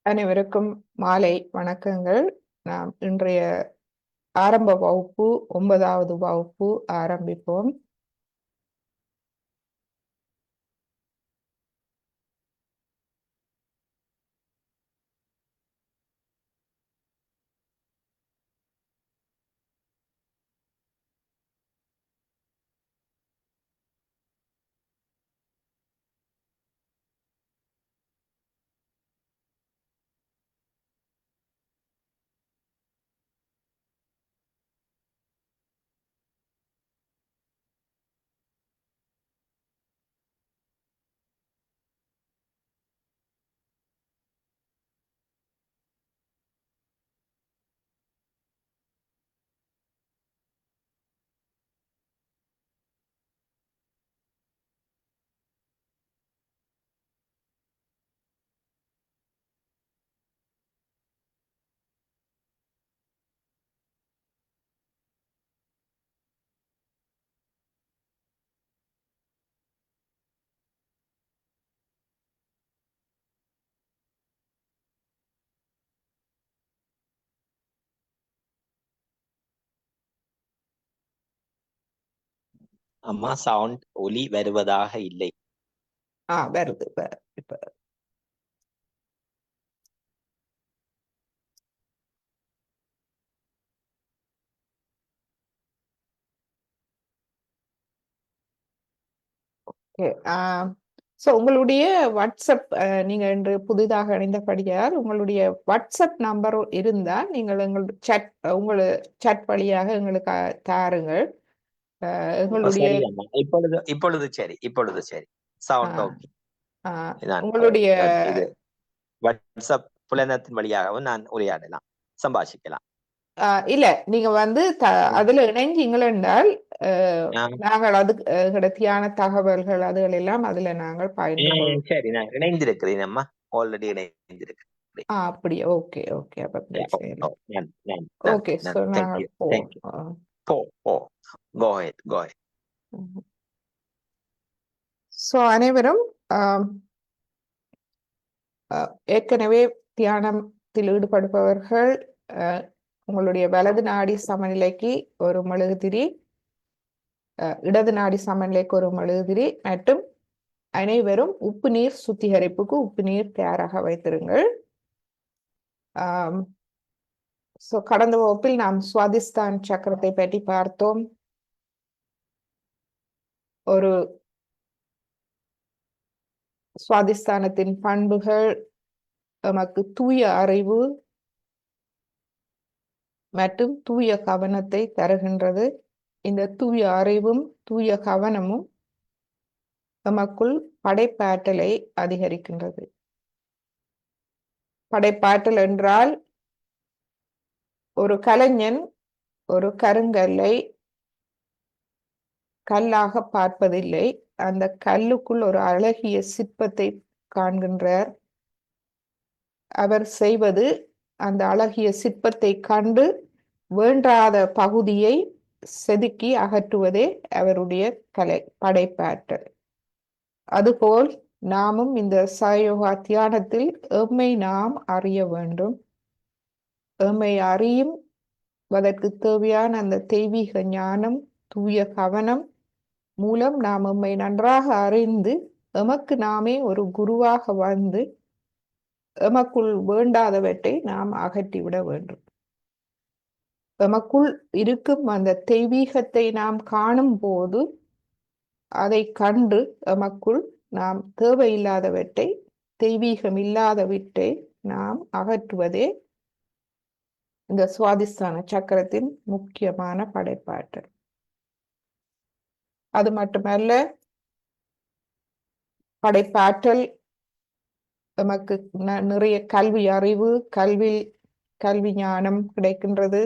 அனைவருக்கும் மாலை வணக்கங்கள். நாம் இன்றைய ஆரம்ப வகுப்பு 9வது வகுப்பு ஆரம்பிப்போம். அம்மா சவுண்ட் ஒலி வருவதாக இல்லை. வருது இப்ப. உங்களுடைய வாட்ஸ்அப் நீங்க இன்று புதிதாக இணைந்தபடியால் உங்களுடைய வாட்ஸ்அப் நம்பர் இருந்தால் நீங்கள் சட் வழியாக எங்களுக்கு தாருங்கள். எங்களுடைய சரி அம்மா, இப்பொழுது சரி சவுண்ட் ஓகே. உங்களுடைய இது வாட்ஸ்அப் புலனத்தின் வழியாகவும் நான் உரையாடலாம், சம்பாஷிக்கலாம். இல்ல நீங்க அதுல இணைஞ்சீங்கள் என்றால் நாங்கள் அது தியான தகவல்கள் அதுகள் எல்லாம் அதுல நாங்கள் பயன்படுவோம். சரி, நான் இணைந்திருக்கிறேன் அம்மா, ஆல்ரெடி இணைந்திருக்கிறேன். அப்படியே ஓகே அப்ப பிரச்சனை இல்லை. ஓகே சோ நாங்கள் அனைவரும் ஏற்கனவே தியானத்தில் ஈடுபடுபவர்கள் உங்களுடைய வலது நாடி சமநிலைக்கு ஒரு மெழுகுதிரி, இடது நாடி சமநிலைக்கு ஒரு மெழுகுதிரி மற்றும் அனைவரும் உப்பு நீர் சுத்திகரிப்புக்கு உப்பு நீர் தயாராக வைத்திருங்கள். கடந்த வகுப்பில் நாம் சுவாதிஸ்தான் சக்கரத்தை பற்றி பார்த்தோம். ஒரு சுவாதிஸ்தானத்தின் பண்புகள் நமக்கு தூய அறிவு மற்றும் தூய கவனத்தை தருகின்றது. இந்த தூய அறிவும் தூய கவனமும் நமக்குள் படைப்பாற்றலை அதிகரிக்கின்றது. படைப்பாற்றல் என்றால் ஒரு கலைஞன் ஒரு கருங்கல்லை கல்லாக பார்ப்பதில்லை, அந்த கல்லுக்குள் ஒரு அழகிய சிற்பத்தை காண்கின்றார். அவர் செய்வது அந்த அழகிய சிற்பத்தை கண்டு வேண்டாத பகுதியை செதுக்கி அகற்றுவதே அவருடைய படைப்பாற்றல். அதுபோல் நாமும் இந்த சயோகா தியானத்தில் எம்மை நாம் அறிய வேண்டும். எம்மை அறியுவதற்கு தேவையான அந்த தெய்வீக ஞானம், தூய கவனம் மூலம் நாம் எம்மை நன்றாக அறிந்து எமக்கு நாமே ஒரு குருவாக வந்து எமக்குள் வேண்டாதவற்றை நாம் அகற்றிவிட வேண்டும். எமக்குள் இருக்கும் அந்த தெய்வீகத்தை நாம் காணும் போது அதை கண்டு எமக்குள் நாம் தேவையில்லாதவற்றை, தெய்வீகம் இல்லாதவற்றை நாம் அகற்றுவதே இந்த சுவாதிஸ்தான சக்கரத்தின் முக்கியமான படைப்பாற்றல். அது மட்டுமல்ல, படைப்பாற்றல் நமக்கு நிறைய கல்வி அறிவு, கல்வி ஞானம் கிடைக்கின்றது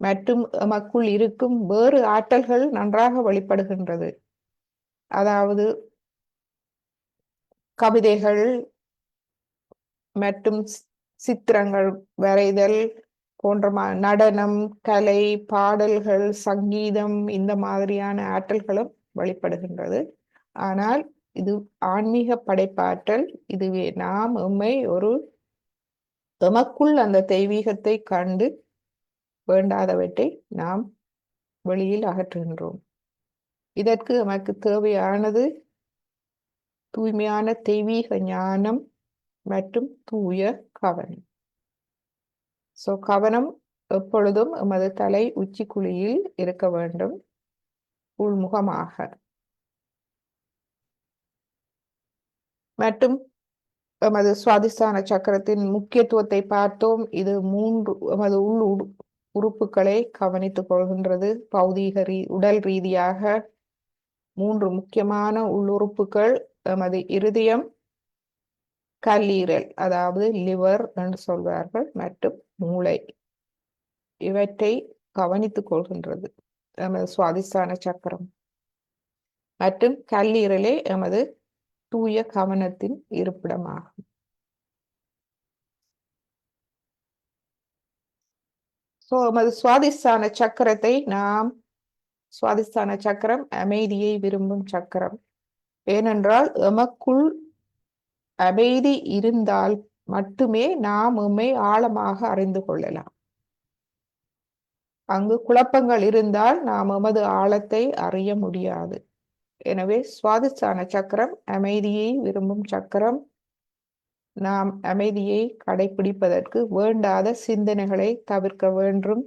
மற்றும் நமக்குள் இருக்கும் வேறு ஆற்றல்கள் நன்றாக வெளிப்படுகின்றது. அதாவது கவிதைகள் மற்றும் சித்திரங்கள் வரைதல் போன்ற நடனம், கலை, பாடல்கள், சங்கீதம் இந்த மாதிரியான ஆற்றல்களும் வெளிப்படுகின்றது. ஆனால் இது ஆன்மீக படைப்பாற்றல். இதுவே நாம் எம்மை ஒரு எமக்குள் அந்த தெய்வீகத்தை கண்டு வேண்டாதவற்றை நாம் வெளியில் அகற்றுகின்றோம். இதற்கு நமக்கு தேவையானது தூய்மையான தெய்வீக ஞானம் மற்றும் தூய கவனம். கவனம் எப்பொழுதும் எமது தலை உச்சிக்குழியில் இருக்க வேண்டும், உள்முகமாக. மற்றும் எமது சுவாதிஷ்டான சக்கரத்தின் முக்கியத்துவத்தை பார்த்தோம். இது 3 எமது உள் உறுப்புகளை கவனித்துக் கொள்கின்றது. பௌதீக உடல் ரீதியாக 3 முக்கியமான உள்ளுறுப்புகள் எமது இருதயம், கல்லீரல் அதாவது லிவர் என்று சொல்வார்கள், மற்றும் மூளை. இவற்றை கவனித்துக் கொள்கின்றது எமது சுவாதிஷ்டான சக்கரம். மற்றும் கல்லீரலே எமது தூய கவனத்தின் இருப்பிடமாகும். எமது சுவாதிஷ்டான சக்கரத்தை நாம் சுவாதிஷ்டான சக்கரம் அமைதியை விரும்பும் சக்கரம். ஏனென்றால் எமக்குள் அமைதி இருந்தால் மட்டுமே நாம் எம்மை ஆழமாக அறிந்து கொள்ளலாம். அங்கு குழப்பங்கள் இருந்தால் நாம் எமது ஆழத்தை அறிய முடியாது. எனவே சுவாதிஷ்டான சக்கரம் அமைதியை விரும்பும் சக்கரம். நாம் அமைதியை கடைபிடிப்பதற்கு வேண்டாத சிந்தனைகளை தவிர்க்க வேண்டும்.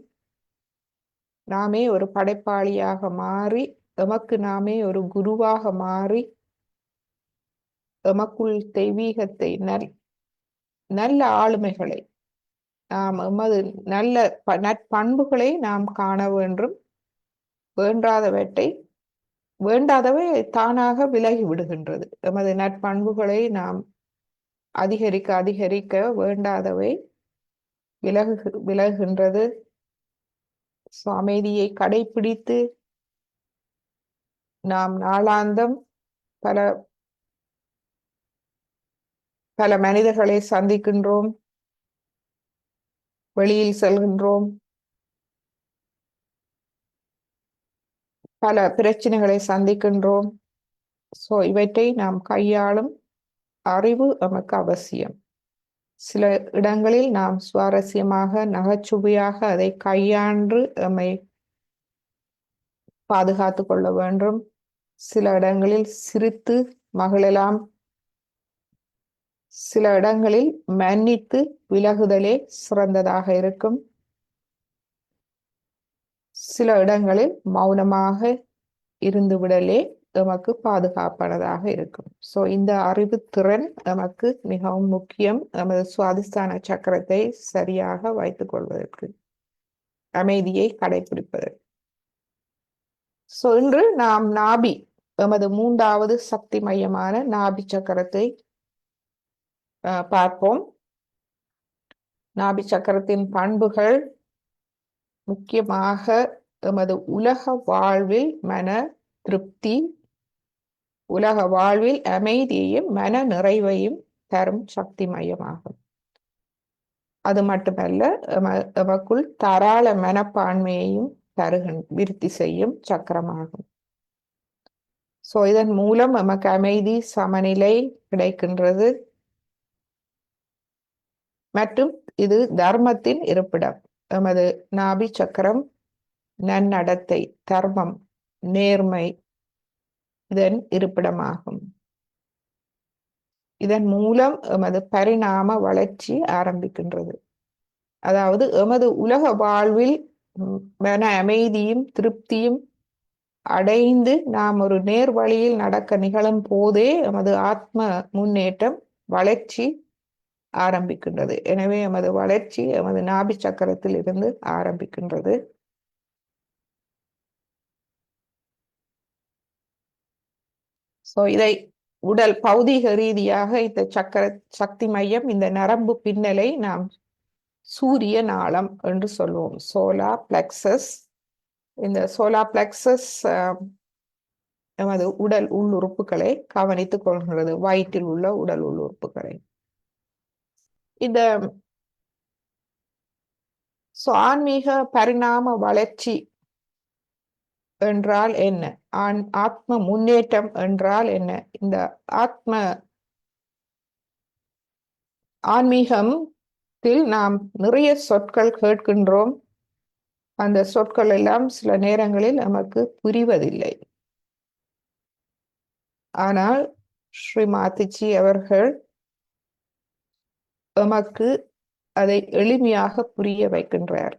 நாமே ஒரு படைப்பாளியாக மாறி, எமக்கு நாமே ஒரு குருவாக மாறி, எமக்குள் தெய்வீகத்தை நல்ல ஆளுமைகளை நாம் எமது நல்ல நற்பண்புகளை நாம் காண வேண்டும். வேண்டாதவை தானாக விலகி விடுகின்றது. எமது நற்பண்புகளை நாம் அதிகரிக்க வேண்டாதவை விலகுகின்றது. அமைதியை கடைபிடித்து நாம் நாளாந்தம் பல மனிதர்களை சந்திக்கின்றோம், வெளியில் செல்கின்றோம், பல பிரச்சனைகளை சந்திக்கின்றோம். இவற்றை நாம் கையாளும் அறிவு நமக்கு அவசியம். சில இடங்களில் நாம் சுவாரஸ்யமாக, நகைச்சுவையாக அதை கையாண்டு நம்மை பாதுகாத்து கொள்ள வேண்டும். சில இடங்களில் சிரித்து மகிழலாம். சில இடங்களில் மன்னித்து விலகுதலே சிறந்ததாக இருக்கும். சில இடங்களில் மௌனமாக இருந்து விடலே நமக்கு பாதுகாப்பானதாக இருக்கும். இந்த அறிவு திறன் நமக்கு மிகவும் முக்கியம், நமது சுவாதிஷ்டான சக்கரத்தை சரியாக வைத்துக் கொள்வதற்கு, அமைதியை கடைபிடிப்பதற்கு. இன்று நாம் நாபி, எமது 3வது சக்தி மையமான நாபி சக்கரத்தை பார்ப்போம். நாபி சக்கரத்தின் பண்புகள் முக்கியமாக எமது உலக வாழ்வில் மன திருப்தி, உலக வாழ்வில் அமைதியையும் மன நிறைவையும் தரும் சக்தி மையமாகும். அது மட்டுமல்ல, எமக்குள் தாராள மனப்பான்மையையும் விருத்தி செய்யும் சக்கரமாகும். இதன் மூலம் நமக்கு அமைதி, சமநிலை கிடைக்கின்றது. மற்றும் இது தர்மத்தின் இருப்பிடம். எமது நாபி சக்கரம் நன்னடத்தை, தர்மம், நேர்மை இதன் இருப்பிடமாகும். இதன் மூலம் எமது பரிணாம வளர்ச்சி ஆரம்பிக்கின்றது. அதாவது எமது உலக வாழ்வில் மன அமைதியும் திருப்தியும் அடைந்து நாம் ஒரு நேர் வழியில் நடக்க நிகழும் போதே எமது ஆத்ம முன்னேற்றம், வளர்ச்சி ஆரம்பிக்கின்றது. எனவே எமது வளர்ச்சி எமது நாபி சக்கரத்தில் இருந்து ஆரம்பிக்கின்றது. இதை உடல் பௌதீக ரீதியாக இந்த சக்கர சக்தி மையம், இந்த நரம்பு பின்னலை நாம் சூரிய நாளம் என்று சொல்லுவோம், சோலார் பிளெக்சஸ். இந்த சோலார் பிளெக்சஸ் நமது உடல் உள்ளுறுப்புகளை கவனித்துக் கொள்கிறது, வயிற்றில் உள்ள உடல் உள்ளுறுப்புகளை. இந்த ஆன்மீக பரிணாம வளர்ச்சி என்றால் என்ன? ஆத்ம முன்னேற்றம் என்றால் என்ன? இந்த ஆன்மீகம் நாம் நிறைய சொற்கள் கேட்கின்றோம். அந்த சொற்கள் எல்லாம் சில நேரங்களில் நமக்கு புரிவதில்லை. ஆனால் ஸ்ரீ மாத்திஜி அவர்கள் எமக்கு அதை எளிமையாக புரிய வைக்கின்றார்.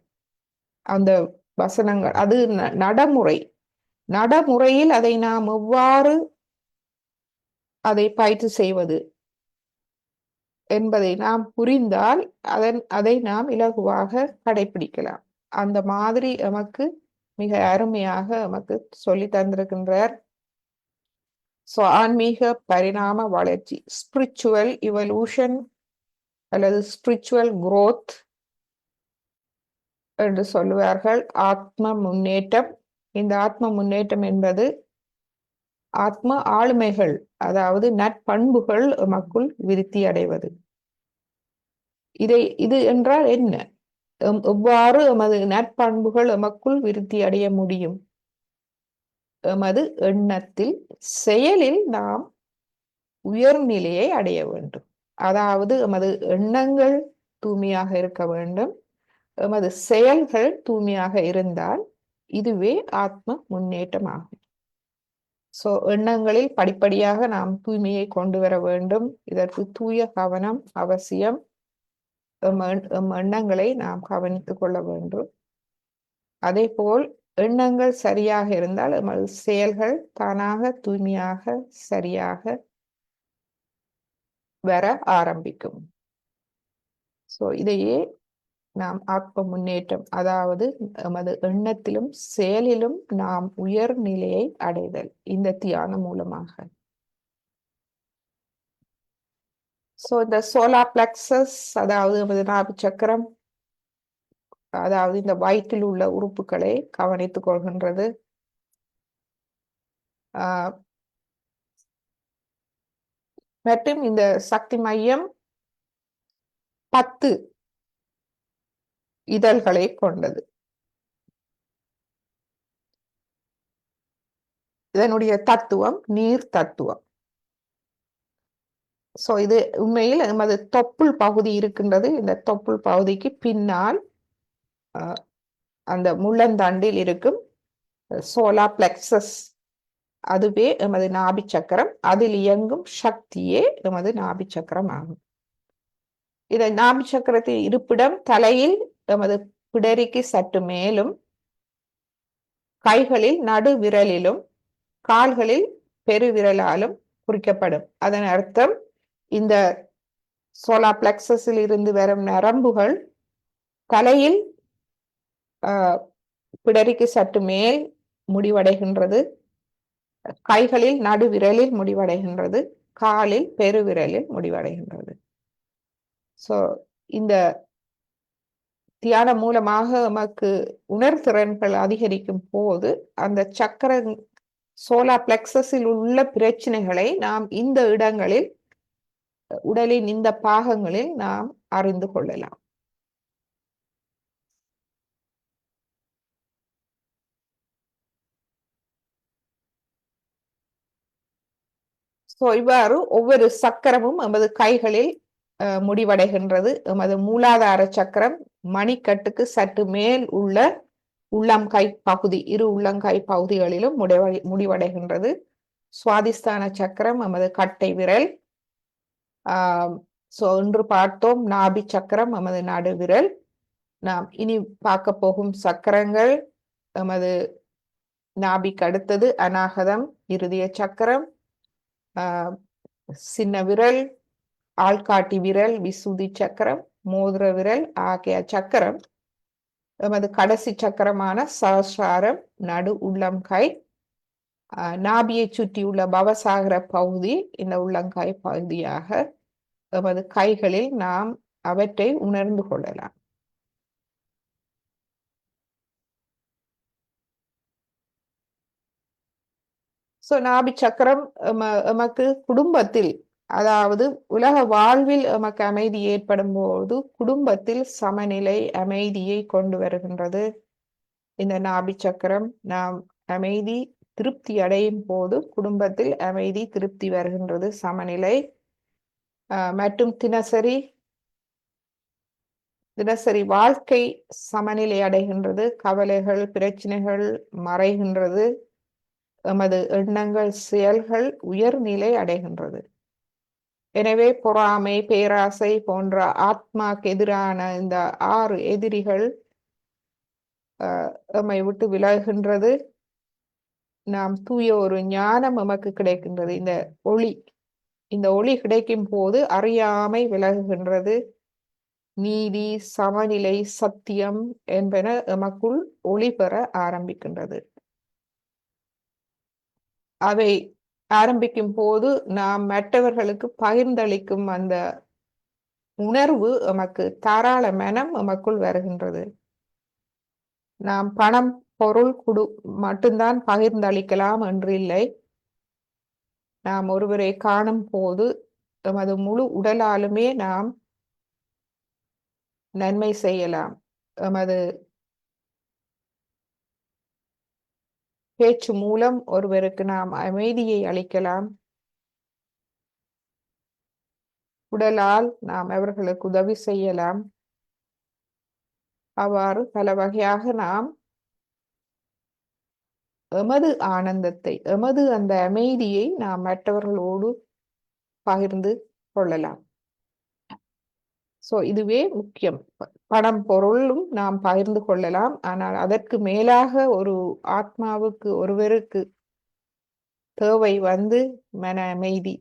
அந்த வசனங்கள் அது நடைமுறையில் அதை நாம் எவ்வாறு அதை பயிற்சி செய்வது என்பதை நாம் புரிந்தால் அதை நாம் இலகுவாக கடைபிடிக்கலாம். அந்த மாதிரி எமக்கு மிக அருமையாக எமக்கு சொல்லி தந்திருக்கின்றார். ஆன்மீக பரிணாம வளர்ச்சி, ஸ்பிரிச்சுவல் இவல்யூஷன் அல்லது ஸ்பிரிச்சுவல் குரோத் என்று சொல்லுவார்கள். ஆத்ம முன்னேற்றம். இந்த ஆத்ம முன்னேற்றம் என்பது ஆத்ம ஆளுமைகள், அதாவது நற்பண்புகள் எமக்குள் விருத்தி அடைவது. இது என்றால் என்ன? எவ்வாறு எமது நற்பண்புகள் எமக்குள் விருத்தி அடைய முடியும்? எமது எண்ணத்தில், செயலில் நாம் உயர்நிலையை அடைய வேண்டும். அதாவது எமது எண்ணங்கள் தூய்மையாக இருக்க வேண்டும், எமது செயல்கள் தூய்மையாக இருந்தால் இதுவே ஆத்ம முன்னேற்றம் ஆகும். எண்ணங்களில் படிப்படியாக நாம் தூய்மையை கொண்டு வர வேண்டும். இதற்கு தூய கவனம் அவசியம். எண்ணங்களை நாம் கவனித்துக் கொள்ள வேண்டும். அதே போல் எண்ணங்கள் சரியாக இருந்தால் எமது செயல்கள் தானாக தூய்மையாக சரியாக வர ஆரம்பிக்கும். இதையே நாம் ஆத்ம முன்னேற்றம், அதாவது எமது எண்ணத்திலும் செயலிலும் நாம் உயர் நிலையை அடைதல், இந்த தியானம் மூலமாக. இந்த சோலார் பிளெக்ஸஸ், அதாவது எமது நாபி சக்கரம், அதாவது இந்த வயிற்றில் உள்ள உறுப்புகளை கவனித்துக் கொள்கின்றது. மற்றும் இந்த சக்தி மையம் 10 இதழ்களை கொண்டது. இதனுடைய தத்துவம் நீர் தத்துவம். இது உண்மையில் நமது தொப்புள் பகுதி இருக்கின்றது. இந்த தொப்புள் பகுதிக்கு பின்னால் அந்த முள்ளந்தண்டில் இருக்கும் சோலார் பிளெக்ஸஸ், அதுவே எமது நாபி சக்கரம். அதில் இயங்கும் சக்தியே எமது நாபி சக்கரம் ஆகும். இதை நாபி சக்கரத்தின் இருப்பிடம் தலையில் எமது பிடரிக்கு சற்று மேலும், கைகளில் நடு விரலிலும், கால்களில் பெருவிரலாலும் குறிக்கப்படும். அதன் அர்த்தம், இந்த சோலார் பிளெக்ஸஸில் இருந்து வரும் நரம்புகள் தலையில் பிடரிக்கு சற்று மேல் முடிவடைகின்றது, கைகளில் நடுவிரலில் முடிவடைகின்றது, காலில் பெருவிரலில் முடிவடைகின்றது. இந்த தியானம் மூலமாக நமக்கு உணர்திறன்கள் அதிகரிக்கும் போது அந்த சக்கர சோலார் பிளெக்ஸஸில் உள்ள பிரச்சனைகளை நாம் இந்த இடங்களில், உடலின் இந்த பாகங்களில் நாம் அறிந்து கொள்ளலாம். இவ்வாறு ஒவ்வொரு சக்கரமும் எமது கைகளில் முடிவடைகின்றது. எமது மூலாதார சக்கரம் மணிக்கட்டுக்கு சற்று மேல் உள்ள உள்ளங்கை பகுதி, இரு உள்ளங்கை பகுதிகளிலும் முடிவடைகின்றது. சுவாதிஸ்தான சக்கரம் எமது கட்டை விரல். இன்று பார்த்தோம் நாபி சக்கரம் எமது நடுவிரல். நாம் இனி பார்க்க போகும் சக்கரங்கள், எமது நாபிக்கு அடுத்தது அநாகதம், இருதய சக்கரம், சின்ன விரல், ஆள்காட்டி விரல், விசுதி சக்கரம், மோதிர விரல் ஆகிய சக்கரம் எமது கடைசி சக்கரமான சஹஸ்ராரம், நடு உள்ளங்கை, நாபியை சுற்றியுள்ள பவசாகர பகுதி, இந்த உள்ளங்கை பகுதியாக எமது கைகளில் நாம் அவற்றை உணர்ந்து கொள்ளலாம். நாபி சக்கரம் எமக்கு குடும்பத்தில், அதாவது உலக வாழ்வில் எமக்கு அமைதி ஏற்படும் போது குடும்பத்தில் சமநிலை அமைதியை கொண்டு வருகின்றது. இந்த நாபி சக்கரம் நாம் அமைதி திருப்தி அடையும் போது குடும்பத்தில் அமைதி திருப்தி வருகின்றது, சமநிலை. மற்றும் தினசரி தினசரி வாழ்க்கை சமநிலை அடைகின்றது, கவலைகள் பிரச்சனைகள் மறைகின்றது, எமது எண்ணங்கள் செயல்கள் உயர்நிலை அடைகின்றது. எனவே பொறாமை பேராசை போன்ற ஆத்மாக்கு எதிரான இந்த 6 எதிரிகள் எம்மை விட்டு விலகுகின்றது. நாம் தூய ஒரு ஞானம் எமக்கு கிடைக்கின்றது. இந்த ஒளி கிடைக்கும் போது அறியாமை விலகுகின்றது. நீதி சமநிலை சத்தியம் என்பன எமக்குள் ஒளி பெற ஆரம்பிக்கின்றது. அவை ஆரம்பிக்கும் போது நாம் மற்றவர்களுக்கு பகிர்ந்தளிக்கும் அந்த உணர்வு எமக்கு தாராள மனம் எமக்குள் வருகின்றது. நாம் பணம் பொருள் மட்டும்தான் பகிர்ந்தளிக்கலாம் என்று இல்லை. நாம் ஒருவரை காணும் போது எமது முழு உடலாலுமே நாம் நன்மை செய்யலாம். எமது பேச்சு மூலம் ஒருவருக்கு நாம் அமைதியை அளிக்கலாம். உடலால் நாம் அவர்களுக்கு உதவி செய்யலாம். அவ்வாறு பல வகையாக நாம் எமது ஆனந்தத்தை, எமது அந்த அமைதியை நாம் மற்றவர்களோடு பகிர்ந்து கொள்ளலாம். இதுவே முக்கியம். பணம் பொருளும் நாம் பகிர்ந்து கொள்ளலாம். ஆனால் அதற்கு மேலாக ஒரு ஆத்மாவுக்கு ஒருவருக்கு தேவை மன அமைதி,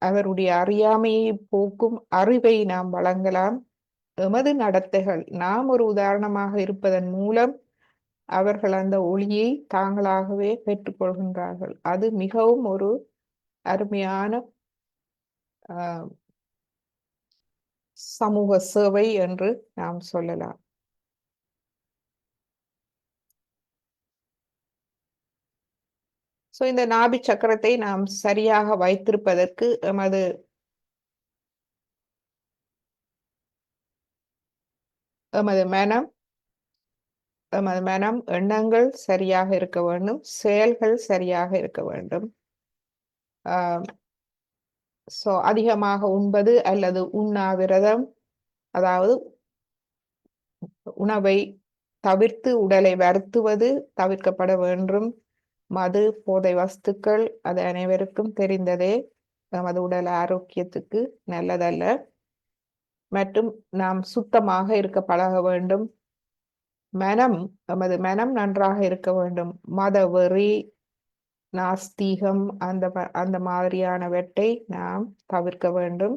அவருடைய அறியாமையை போக்கும் அறிவை நாம் வழங்கலாம். எமது நடத்தைகள் நாம் ஒரு உதாரணமாக இருப்பதன் மூலம் அவர்கள் அந்த ஒளியை தாங்களாகவே பெற்றுக்கொள்கின்றார்கள். அது மிகவும் ஒரு அருமையான சமூக சேவை என்று நாம் சொல்லலாம். இந்த நாபி சக்கரத்தை நாம் சரியாக வைத்திருப்பதற்கு எமது மனம் எண்ணங்கள் சரியாக இருக்க வேண்டும், செயல்கள் சரியாக இருக்க வேண்டும். அதிகமாக உண்பது அல்லது உண்ணாவிரதம், அதாவது உணவை தவிர்த்து உடலை வருத்துவது தவிர்க்கப்பட வேண்டும். மது போதை வஸ்துக்கள் அது அனைவருக்கும் தெரிந்ததே, நமது உடல் ஆரோக்கியத்துக்கு நல்லதல்ல. மற்றும் நாம் சுத்தமாக இருக்க பழக வேண்டும். நமது மனம் நன்றாக இருக்க வேண்டும். மத வெறி, நாஸ்தீகம் அந்த மாதிரியானவற்றை நாம் தவிர்க்க வேண்டும்.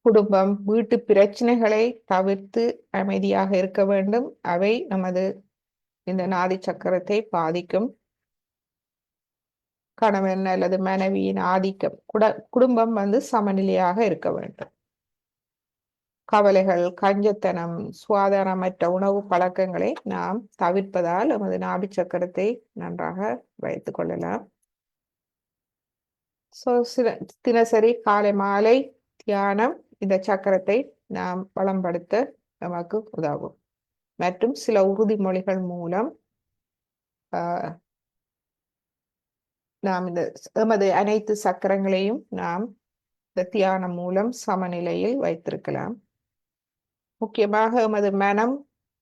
குடும்பம் வீட்டு பிரச்சனைகளை தவிர்த்து அமைதியாக இருக்க வேண்டும். அவை நமது இந்த நாடி சக்கரத்தை பாதிக்கும். கணவன் அல்லது மனைவியின் ஆதிக்கம், குடும்பம் சமநிலையாக இருக்க வேண்டும். கவலைகள், கஞ்சத்தனம், சுகாதாரமற்ற உணவு பழக்கங்களை நாம் தவிர்ப்பதால் நமது நாடி சக்கரத்தை நன்றாக வைத்துக் கொள்ளலாம். தினசரி காலை மாலை தியானம் இந்த சக்கரத்தை நாம் பலப்படுத்த நமக்கு உதவும். மற்றும் சில உறுதிமொழிகள் மூலம் நாம் எமது அனைத்து சக்கரங்களையும் நாம் இந்த தியானம் மூலம் சமநிலையில் வைத்திருக்கலாம். முக்கியமாக எமது மனம்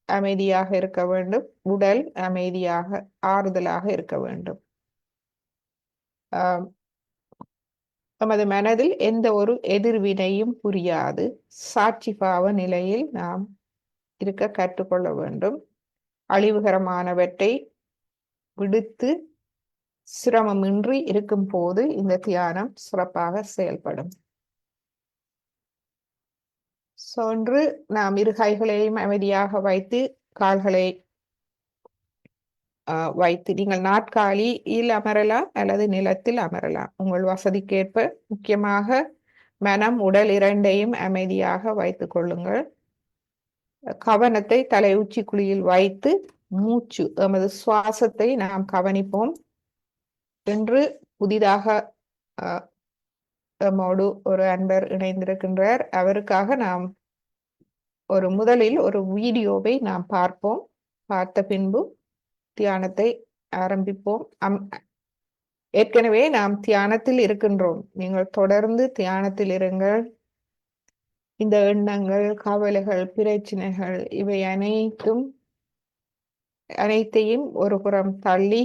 அமைதியாக இருக்க வேண்டும், உடல் அமைதியாக ஆறுதலாக இருக்க வேண்டும். நமது மனதில் எந்த ஒரு எதிர்வினையும் புரியாது சாட்சி பாவ நிலையில் நாம் இருக்க கற்றுக்கொள்ள வேண்டும். அழிவுகரமானவற்றை விடுத்து சிரமமின்றி இருக்கும் போது இந்த தியானம் சிறப்பாக செயல்படும். ஒன்று, நாம் இரு கைகளையும் அமைதியாக வைத்து கால்களை வைத்து நீங்கள் நாற்காலியில் அமரலாம் அல்லது நிலத்தில் அமரலாம், உங்கள் வசதிக்கேற்ப. முக்கியமாக மனம் உடல் இரண்டையும் அமைதியாக வைத்துக் கொள்ளுங்கள். கவனத்தை தலை உச்சி குழியில் வைத்து மூச்சு எமது சுவாசத்தை நாம் கவனிப்போம். என்று புதிதாக நம்மோடு ஒரு அன்பர் இணைந்திருக்கின்றார். அவருக்காக நாம் முதலில் ஒரு வீடியோவை நாம் பார்ப்போம். பார்த்த பின்பு தியானத்தை ஆரம்பிப்போம். ஏற்கனவே நாம் தியானத்தில் இருக்கின்றோம். நீங்கள் தொடர்ந்து தியானத்தில் இருங்கள். இந்த எண்ணங்கள், கவலைகள், பிரச்சனைகள் இவை அனைத்தையும் ஒரு புறம் தள்ளி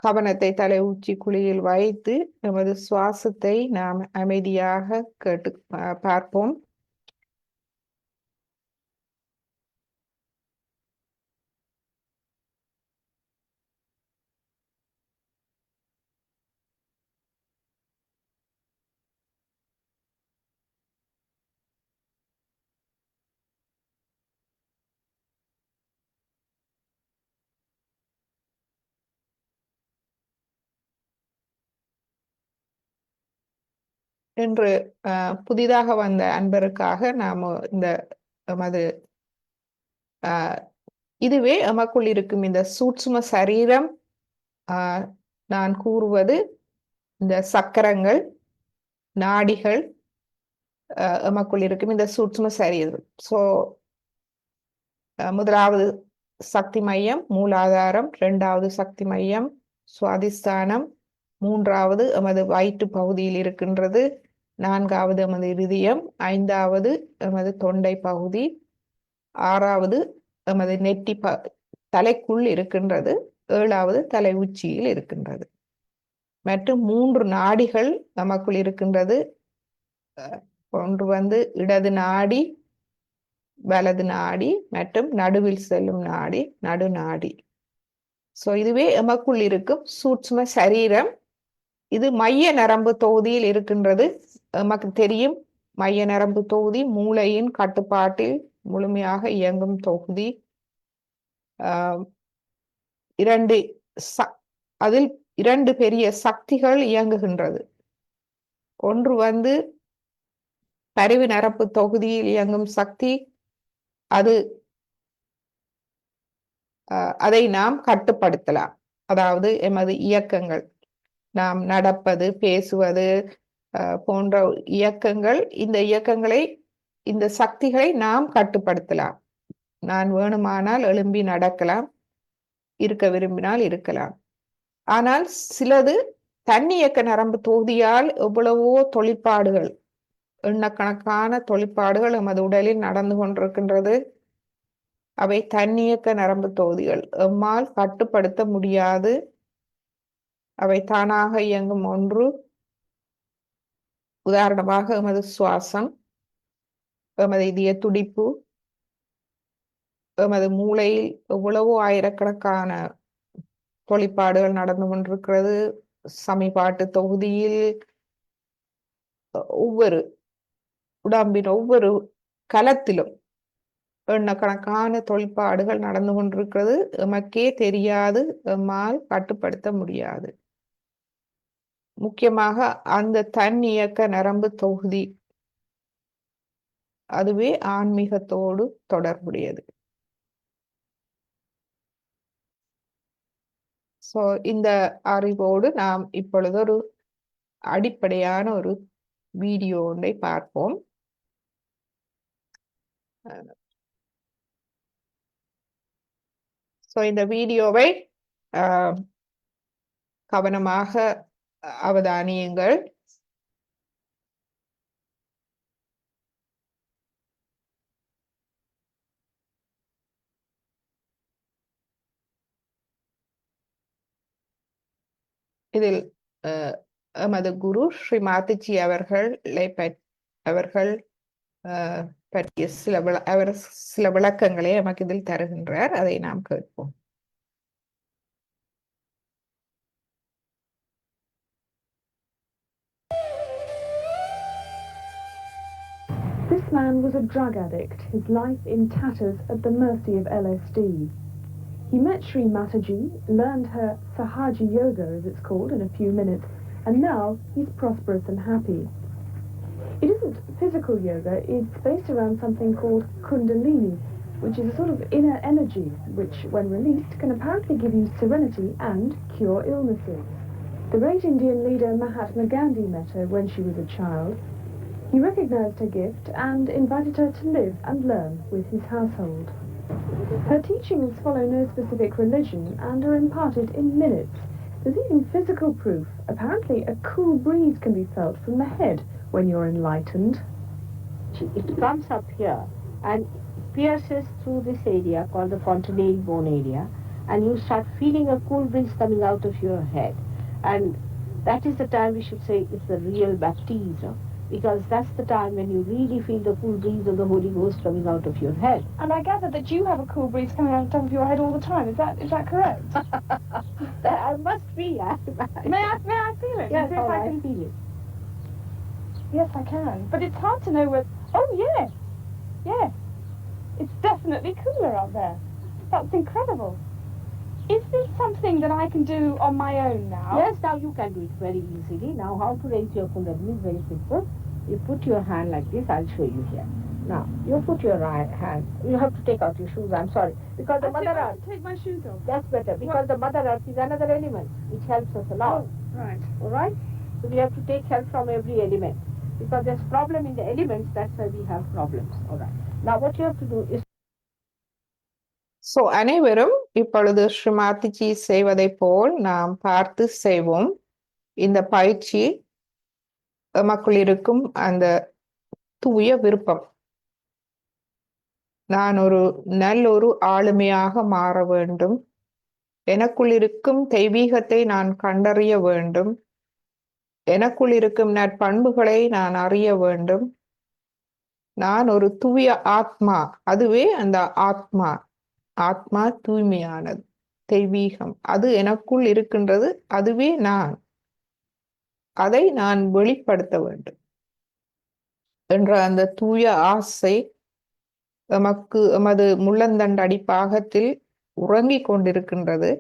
கவனத்தை தலை உச்சி குழியில் வைத்து நமது சுவாசத்தை நாம் அமைதியாக கேட்டு பார்ப்போம். என்று புதிதாக வந்த அன்பருக்காக நாம் இந்த எமது இதுவே எமக்குள் இருக்கும் இந்த சூட்சும சரீரம். நான் கூறுவது இந்த சக்கரங்கள், நாடிகள், எமக்குள் இருக்கும் இந்த சூட்சும சரீரம். ஸோ முதலாவது சக்தி மையம் மூலாதாரம், இரண்டாவது சக்தி மையம் சுவாதிஸ்தானம், மூன்றாவது எமது வயிற்று பகுதியில் இருக்கின்றது, நான்காவது எமது இருதயம், ஐந்தாவது எமது தொண்டை பகுதி, ஆறாவது எமது நெற்றி தலைக்குள் இருக்கின்றது, ஏழாவது தலை உச்சியில் இருக்கின்றது. மற்றும் 3 நாடிகள் நமக்குள் இருக்கின்றது. ஒன்று இடது நாடி, வலது நாடி மற்றும் நடுவில் செல்லும் நாடி நடுநாடி. ஸோ இதுவே எமக்குள் இருக்கும் சூட்சும சரீரம். இது மைய நரம்பு தொகுதியில் இருக்கின்றது. நமக்கு தெரியும், மைய நரம்பு தொகுதி மூளையின் கட்டுப்பாட்டில் முழுமையாக இயங்கும் தொகுதி. அதில் 2 பெரிய சக்திகள் இயங்குகின்றது. ஒன்று பரிவு நரம்பு தொகுதியில் இயங்கும் சக்தி. அதை நாம் கட்டுப்படுத்தலாம். அதாவது எமது இயக்கங்கள், நாம் நடப்பது, பேசுவது போன்ற இயக்கங்கள், இந்த இயக்கங்களை, இந்த சக்திகளை நாம் கட்டுப்படுத்தலாம். நான் வேணுமானால் எழும்பி நடக்கலாம், இருக்க விரும்பினால் இருக்கலாம். ஆனால் சிலது தன்னியக்க நரம்பு தொகுதியால் எவ்வளவோ தொழிற்பாடுகள், எண்ணக்கணக்கான தொழிற்பாடுகள் எமது உடலில் நடந்து கொண்டிருக்கின்றது. அவை தன்னியக்க நரம்பு தொகுதிகள், எம்மால் கட்டுப்படுத்த முடியாது. அவை தானாக இயங்கும் ஒன்று. உதாரணமாக எமது சுவாசம், எமது இதய துடிப்பு, எமது மூளையில் எவ்வளவோ ஆயிரக்கணக்கான தொழிற்பாடுகள் நடந்து கொண்டிருக்கிறது. சமிபாட்டு தொகுதியில் உடம்பின் ஒவ்வொரு கலத்திலும் எண்ணக்கணக்கான தொழிற்பாடுகள் நடந்து கொண்டிருக்கிறது. எமக்கே தெரியாது, எம்மால் கட்டுப்படுத்த முடியாது. முக்கியமாக அந்த தன்னியக்க நரம்பு தொகுதி, அதுவே ஆன்மீகத்தோடு தொடர்புடையது. ஸோ இந்த அறிவோடு நாம் இப்பொழுது ஒரு அடிப்படையான ஒரு வீடியோ ஒன்றை பார்ப்போம். ஸோ இந்த வீடியோவை கவனமாக அவதானியுங்கள். இதில் எமது குரு ஸ்ரீ மாத்திஜி அவர்கள் பற்றிய சில விளக்கங்களை நமக்கு இதில் தருகின்றார். அதை நாம் கேட்போம். This man was a drug addict, his life in tatters at the mercy of LSD. He met Sri Mataji, learned her Sahaja Yoga, as it's called, in a few minutes, and now he's prosperous and happy. It isn't physical yoga, it's based around something called Kundalini, which is a sort of inner energy, which, when released, can apparently give you serenity and cure illnesses. The great Indian leader Mahatma Gandhi met her when she was a child. He recognized her gift and invited her to live and learn with his household. Her teachings follow no specific religion and are imparted in minutes. There's even physical proof. Apparently, a cool breeze can be felt from the head when you're enlightened. It comes up here and pierces through this area called the fontanelle bone area, and you start feeling a cool breeze coming out of your head. And that is the time we should say it's the real baptism, because that's the time when you really feel the cool breeze of the Holy Ghost coming out of your head. And I gather that you have a cool breeze coming out of the top of your head all the time. Is that correct? That I must be. May I feel it? Yes, See if I can feel it. Yes, I can. But it's hard to know where... Oh, yes. Yes. It's definitely cooler up there. That's incredible. Is this something that I can do on my own now? Yes, now you can do it very easily. Now how to raise your kundalini is very simple. You put your hand like this, I'll show you here. Now, you put your right hand, you have to take out your shoes, I'm sorry. Because the Mother Earth, Take my shoes off. that's better, because the Mother Earth is another element which helps us a lot. Right. Alright? So we have to take help from every element. Because there's problem in the elements, that's why we have problems. Alright. Now what you have to do is so அனைவரும் இப்பொழுது ஸ்ரீமாத்திஜி செய்வதைப் போல் நாம் பார்த்து செய்வோம். இந்த பயிற்சி எமக்குள் இருக்கும் அந்த தூய விருப்பம். நான் நல்லொரு ஆளுமையாக மாற வேண்டும். எனக்குள் இருக்கும் தெய்வீகத்தை நான் கண்டறிய வேண்டும். எனக்குள் இருக்கும் நற்பண்புகளை நான் அறிய வேண்டும். நான் ஒரு தூய ஆத்மா. அதுவே அந்த ஆத்மா. ஆத்மா தூய்மையானது, தெய்வீகம். அது எனக்குள் இருக்கின்றது. அதுவே நான். அதை நான் வெளிப்படுத்த வேண்டும் என்ற அந்த தூய ஆசை எமது முள்ளந்தண்டு அடிப்பாகத்தில் உறங்கிக் கொண்டிருக்கின்றது.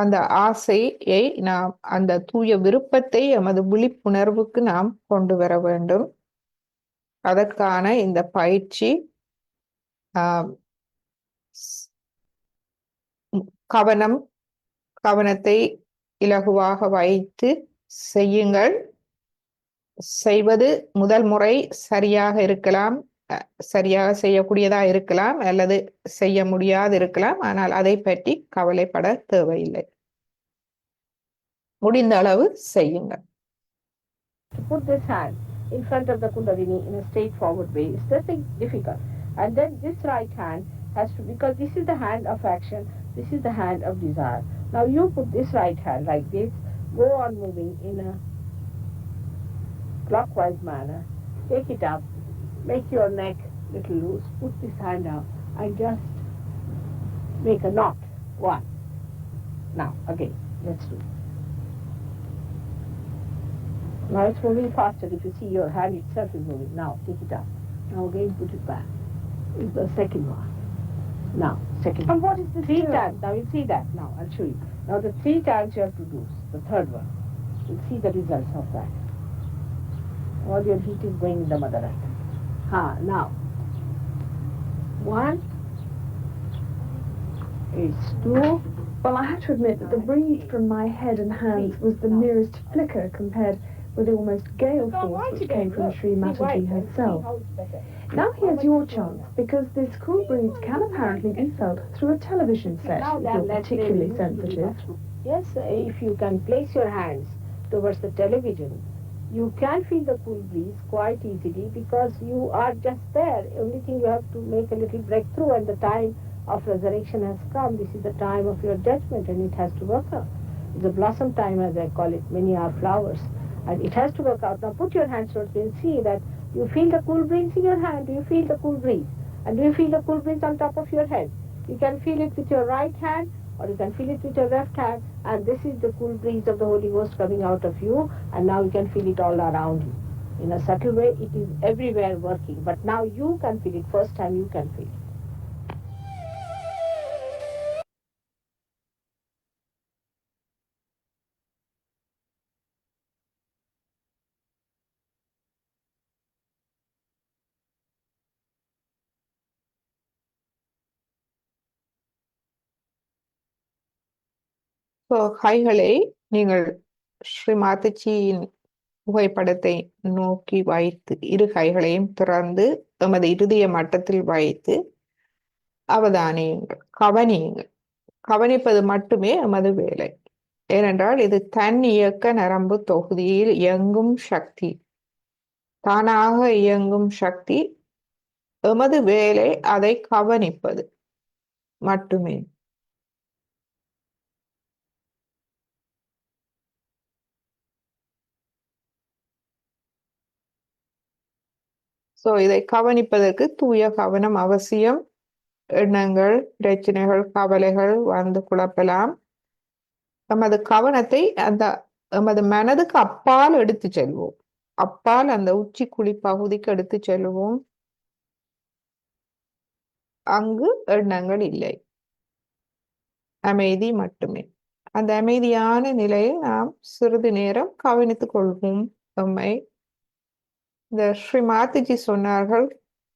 அந்த ஆசையை நாம், அந்த தூய விருப்பத்தை எமது விழிப்புணர்வுக்கு நாம் கொண்டு வர வேண்டும். அதற்கான இந்த பயிற்சி கவனத்தை இலகுவாக வைத்து செய்யுங்கள். செய்வது முதல் முறை சரியாக இருக்கலாம், சரியாக செய்யக்கூடியதா இருக்கலாம், அல்லது செய்ய முடியாது இருக்கலாம். ஆனால் அதை பற்றி கவலைப்பட தேவையில்லை. முடிந்த அளவு செய்யுங்கள். put this hand in front of the Kundalini in a straightforward way. It's nothing difficult. And then this right hand has to, because this is the hand of action, this is the hand of desire. Now you put this right hand like this, go on moving in a clockwise manner, take it up, make your neck little loose, put this hand out and just make a knot. One. Now again, let's do it. Now it's moving faster. If you see your hand itself is moving. Now take it up. Now again put it back. It's the second one. Now, second one. And what is this? 3 times. Now you'll see that. Now I'll show you. Now the 3 times you have to do. The third one. You'll see the results of that. All your heat is going in the Mother Earth. Now. 1. It's 2. Well, I have to admit that the breeze from my head and hands was the merest flicker compared with the almost gale force which came from Sri Mataji herself. Now here's your chance, because this cool breeze can apparently be felt through a television set if you're particularly sensitive. Yes, if you can place your hands towards the television, you can feel the cool breeze quite easily, because you are just there. Only thing you have to make a little breakthrough, and the time of resurrection has come. This is the time of your judgment, and it has to work out. It's the blossom time, as I call it. Many are flowers, and it has to work out. Now put your hands towards me and see that you feel the cool breeze in your hand. Do you feel the cool breeze? And do you feel the cool breeze on top of your head? You can feel it with your right hand, or you can feel it with your left hand, and this is the cool breeze of the Holy Ghost coming out of you, and now you can feel it all around you. In a subtle way, it is everywhere working, but now you can feel it. First time you can feel it. கைகளை நீங்கள் ஸ்ரீ மாதாஜியின் புகைப்படத்தை நோக்கி வைத்து, இரு கைகளையும் திறந்து எமது இருதய மட்டத்தில் வைத்து அவதானியுங்கள், கவனியுங்கள். கவனிப்பது மட்டுமே எமது வேலை. ஏனென்றால் இது தன் இயக்க நரம்பு தொகுதியில் இயங்கும் சக்தி, தானாக இயங்கும் சக்தி. எமது வேலை அதை கவனிப்பது மட்டுமே. இதை கவனிப்பதற்கு தூய கவனம் அவசியம். எண்ணங்கள், பிரச்சனைகள், கவலைகள் வந்து குழப்பலாம். நமது கவனத்தை நமது மனதுக்கு அப்பால் எடுத்து செல்வோம். அப்பால் அந்த உச்சிக்குழி பகுதிக்கு எடுத்து செல்வோம். அங்கு எண்ணங்கள் இல்லை, அமைதி மட்டுமே. அந்த அமைதியான நிலையை நாம் சிறிது நேரம் கவனித்துக் கொள்வோம். நம்மை இந்த ஸ்ரீ மாதாஜி சொன்னார்கள்,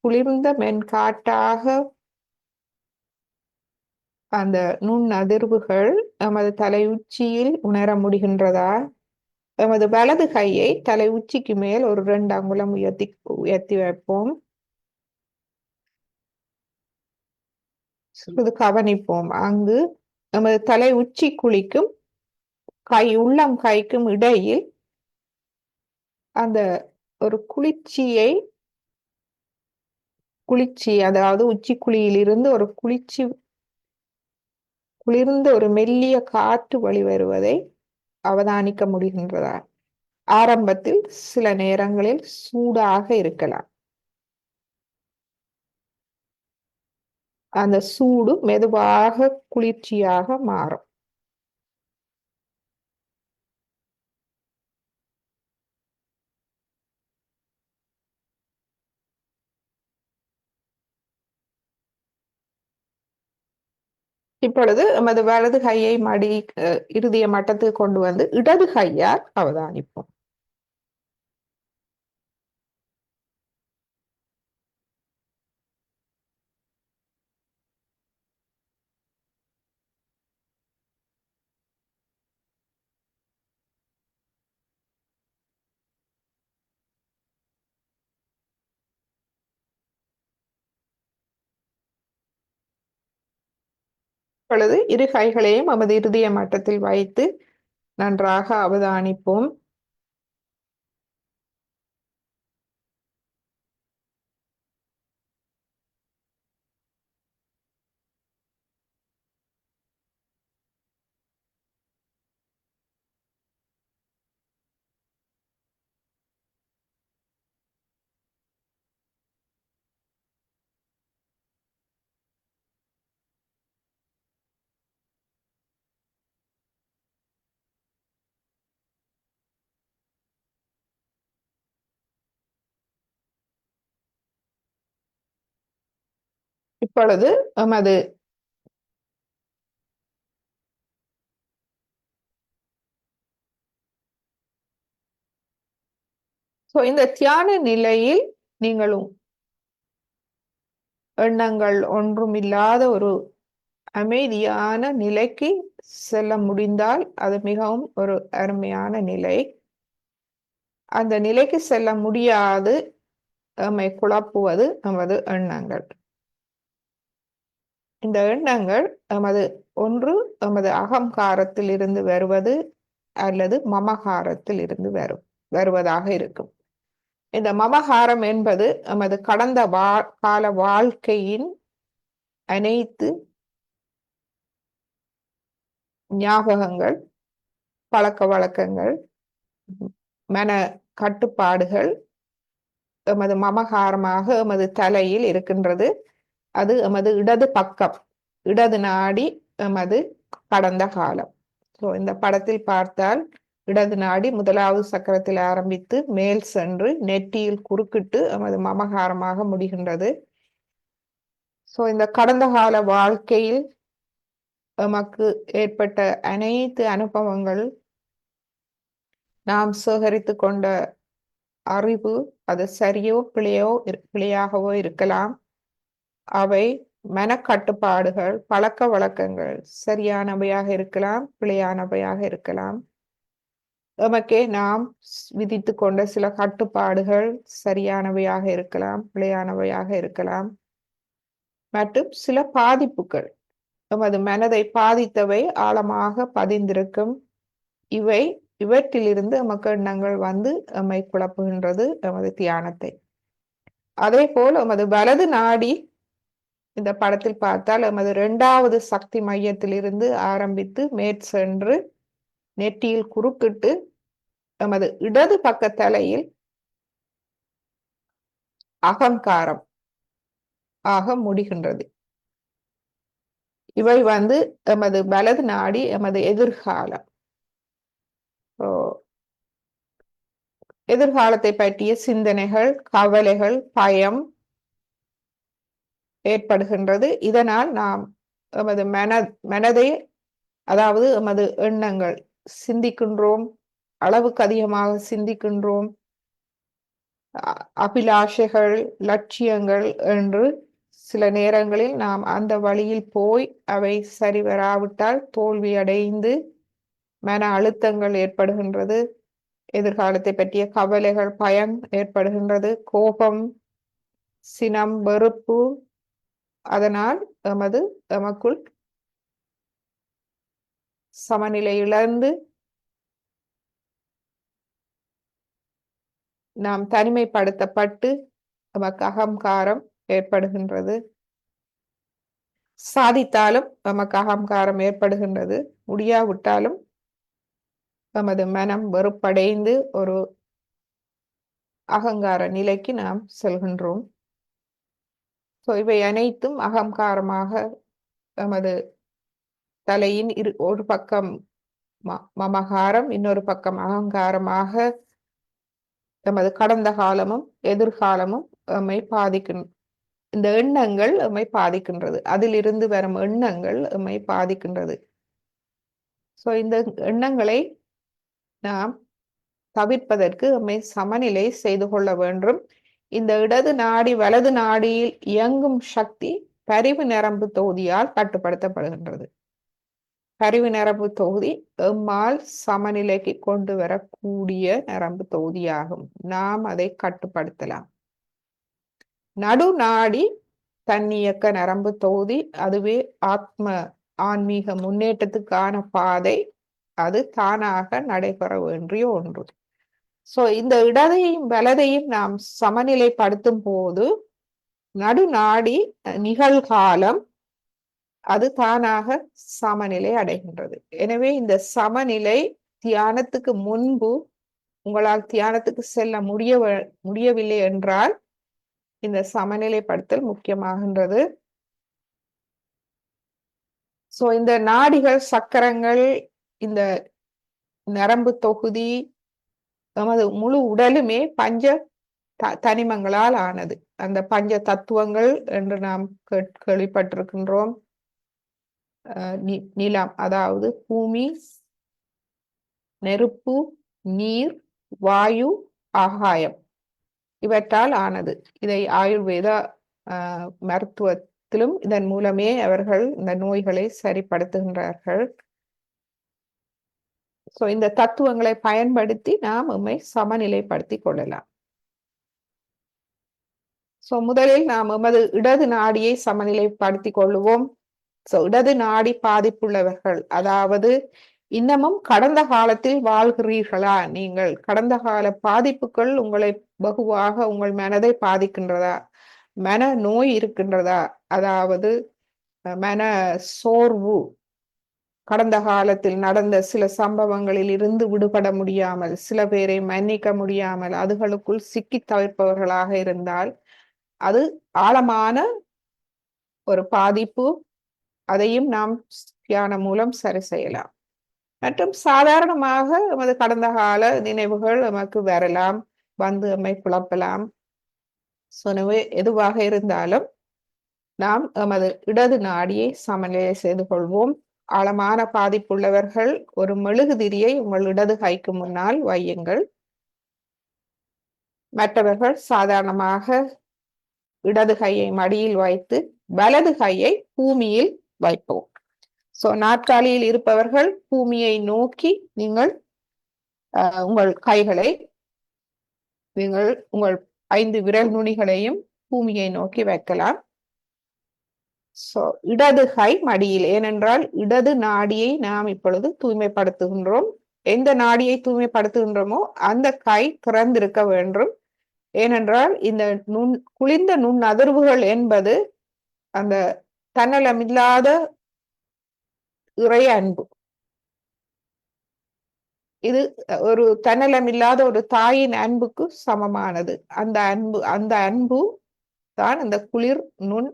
குளிர்ந்த மென்காட்டாக அந்த நுண் அதிர்வுகள் நமது தலை உச்சியில் உணர முடிகின்றதா? நமது வலது கையை தலை உச்சிக்கு மேல் ஒரு 2 அங்குலம் உயர்த்தி வைப்போம். சிறிது கவனிப்போம். அங்கு நமது தலை உச்சி குழிக்கும் உள்ளம் கைக்கும் இடையில் அந்த ஒரு குளிர்ச்சி, அதாவது உச்சி குழியிலிருந்து ஒரு குளிர்ந்த ஒரு மெல்லிய காற்று வெளிவருவதை அவதானிக்க முடிகின்றதா? ஆரம்பத்தில் சில நேரங்களில் சூடாக இருக்கலாம். அந்த சூடு மெதுவாக குளிர்ச்சியாக மாறும். இப்பொழுது நமது வலது கையை இருதய மட்டத்துக்கு கொண்டு வந்து இடது கையால் அவதானிப்போம். இப்பொழுது இரு கைகளையும் நமது இருதய மட்டத்தில் வைத்து நன்றாக அவதானிப்போம். இப்பொழுது நமது இந்த தியான நிலையில் நீங்களும் எண்ணங்கள் ஒன்றும் இல்லாத ஒரு அமைதியான நிலைக்கு செல்ல முடிந்தால் அது மிகவும் ஒரு அருமையான நிலை. அந்த நிலைக்கு செல்ல முடியாது நம்மை குழப்புவது நமது எண்ணங்கள். இந்த எண்ணங்கள் ஒன்று நமது அகங்காரத்தில் இருந்து வருவது அல்லது மமகாரத்தில் இருந்து வருவதாக இருக்கும். இந்த மமகாரம் என்பது நமது கடந்த கால வாழ்க்கையின் அனைத்து ஞாபகங்கள், பழக்க வழக்கங்கள், மன கட்டுப்பாடுகள் எமது மமகாரமாக எமது தலையில் இருக்கின்றது. அது எமது இடது பக்கம், இடது நாடி எமது கடந்த காலம். இந்த படத்தில் பார்த்தால் இடது நாடி முதலாவது சக்கரத்தில் ஆரம்பித்து மேல் சென்று நெற்றியில் குறுக்கிட்டு எமது மமகாரமாக முடிகின்றது. இந்த கடந்த கால வாழ்க்கையில் எமக்கு ஏற்பட்ட அனைத்து அனுபவங்கள், நாம் சேகரித்து கொண்ட அறிவு, அது சரியோ பிழையாகவோ இருக்கலாம். அவை மனக்கட்டுப்பாடுகள், பழக்க வழக்கங்கள் சரியானவையாக இருக்கலாம், பிழையானவையாக இருக்கலாம். எமக்கே நாம் விதித்து கொண்ட சில கட்டுப்பாடுகள் சரியானவையாக இருக்கலாம், பிழையானவையாக இருக்கலாம். மற்றும் சில பாதிப்புகள் நமது மனதை பாதித்தவை ஆழமாக பதிந்திருக்கும். இவற்றிலிருந்து நமக்கு எண்ணங்கள் வந்து நம்மை குழப்புகின்றது நமது தியானத்தை. அதே போல் நமது வலது நாடி இந்த படத்தில் பார்த்தால் நமது 2வது சக்தி மையத்திலிருந்து ஆரம்பித்து மேற்சென்று நெற்றியில் குறுக்கிட்டு நமது இடது பக்க தலையில் அகங்காரம் ஆக முடிகின்றது. இவை வந்து எமது வலது நாடி எமது எதிர்காலம். எதிர்காலத்தை பற்றிய சிந்தனைகள், கவலைகள், பயம் ஏற்படுகின்றது. இதனால் நாம் எமது மனதை, அதாவது எமது எண்ணங்கள் சிந்திக்கின்றோம், அளவுக்கு அதிகமாக சிந்திக்கின்றோம். அபிலாஷைகள், லட்சியங்கள் என்று சில நேரங்களில் நாம் அந்த வழியில் போய் அவை சரிவராவிட்டால் தோல்வி அடைந்து மன அழுத்தங்கள் ஏற்படுகின்றது. எதிர்காலத்தை பற்றிய கவலைகள், பயம் ஏற்படுகின்றது. கோபம், சினம், வெறுப்பு, அதனால் எமக்குள் சமநிலை இழந்து நாம் தனிமைப்படுத்தப்பட்டு நமக்கு அகங்காரம் ஏற்படுகின்றது. சாதித்தாலும் நமக்கு அகங்காரம் ஏற்படுகின்றது. முடியாவிட்டாலும் நமது மனம் வெறுப்படைந்து ஒரு அகங்கார நிலைக்கு நாம் செல்கின்றோம். இவை அனைத்தும் அகங்காரமாக நமது தலையின் ஒரு பக்கம் மமகாரம், இன்னொரு பக்கம் அகங்காரமாக நமது கடந்த காலமும் எதிர்காலமும் நம்மை இந்த எண்ணங்கள் நம்மை பாதிக்கின்றது. அதிலிருந்து வரும் எண்ணங்கள் நம்மை பாதிக்கின்றது. இந்த எண்ணங்களை நாம் தவிர்ப்பதற்கு நம்மை சமநிலை செய்து கொள்ள வேண்டும். இந்த இடது நாடி வலது நாடியில் இயங்கும் சக்தி பரிவு நரம்பு தொகுதியால் கட்டுப்படுத்தப்படுகின்றது. பரிவு நரம்பு தொகுதி எம்மால் சமநிலைக்கு கொண்டு வரக்கூடிய நரம்பு தொகுதியாகும். நாம் அதை கட்டுப்படுத்தலாம். நடு நாடி தன்னியக்க நரம்பு தொகுதி, அதுவே ஆன்மீக முன்னேற்றத்துக்கான பாதை. அது தானாக நடைபெற வேண்டிய ஒன்று. இந்த இடதையும் வலதையும் நாம் சமநிலைப்படுத்தும் போது நடுநாடி நிகழ்காலம் அது தானாக சமநிலை அடைகின்றது. எனவே இந்த சமநிலை தியானத்துக்கு முன்பு உங்களால் தியானத்துக்கு செல்ல முடியவில்லை என்றால் இந்த சமநிலைப்படுத்தல் முக்கியமாகின்றது. இந்த நாடிகள், சக்கரங்கள், இந்த நரம்பு தொகுதி, நமது முழு உடலுமே பஞ்ச தனிமங்களால் ஆனது. அந்த பஞ்ச தத்துவங்கள் என்று நாம் கேள்விப்பட்டிருக்கின்றோம். நிலம், அதாவது பூமி, நெருப்பு, நீர், வாயு, ஆகாயம், இவற்றால் ஆனது. இதை ஆயுர்வேத மருத்துவத்திலும் இதன் மூலமே அவர்கள் இந்த நோய்களை சரிப்படுத்துகின்றார்கள். இந்த தத்துவங்களை பயன்படுத்தி நாம் நம்மை சமநிலைப்படுத்தி கொள்ளலாம். முதலில் நாம் எமது இடது நாடியை சமநிலைப்படுத்திக் கொள்வோம். இடது நாடி பாதிப்புள்ளவர்கள், அதாவது இன்னமும் கடந்த காலத்தில் வாழ்கிறீர்களா? நீங்கள் கடந்த கால பாதிப்புகள் உங்களை வெகுவாக உங்கள் மனதை பாதிக்கின்றதா? மன நோய் இருக்கின்றதா? அதாவது மன சோர்வு, கடந்த காலத்தில் நடந்த சில சம்பவங்களில் இருந்து விடுபட முடியாமல், சில பேரை மன்னிக்க முடியாமல் அதுகளுக்குள் சிக்கி தவிர்ப்பவர்களாக இருந்தால் அது ஆழமான ஒரு பாதிப்பு. அதையும் நாம் தியானம் மூலம் சரி செய்யலாம். மற்றும் சாதாரணமாக நமது கடந்த கால நினைவுகள் நமக்கு வரலாம், வந்து நம்மை குழப்பலாம். எதுவாக இருந்தாலும் நாம் நமது இடது நாடியை சமநிலை செய்து கொள்வோம். ஆழமான பாதிப்புள்ளவர்கள் ஒரு மெழுகுதிரியை உங்கள் இடது கைக்கு முன்னால் வையுங்கள். மற்றவர்கள் சாதாரணமாக இடது கையை மடியில் வைத்து வலது கையை பூமியில் வைப்போம். நாற்காலியில் இருப்பவர்கள் பூமியை நோக்கி நீங்கள் உங்கள் கைகளை, நீங்கள் உங்கள் 5 விரல் நுனிகளையும் பூமியை நோக்கி வைக்கலாம். சோ இடது கை மடியில், ஏனென்றால் இடது நாடியை நாம் இப்பொழுது தூய்மைப்படுத்துகின்றோம். எந்த நாடியை தூய்மைப்படுத்துகின்றோமோ அந்த கை திறந்திருக்க வேண்டும். ஏனென்றால் இந்த குளிர்ந்த நுண் அதிர்வுகள் என்பது அந்த தன்னலமில்லாத இறை அன்பு. இது ஒரு தன்னலமில்லாத ஒரு தாயின் அன்புக்கு சமமானது. அந்த அன்பு தான் அந்த குளிர் நுண்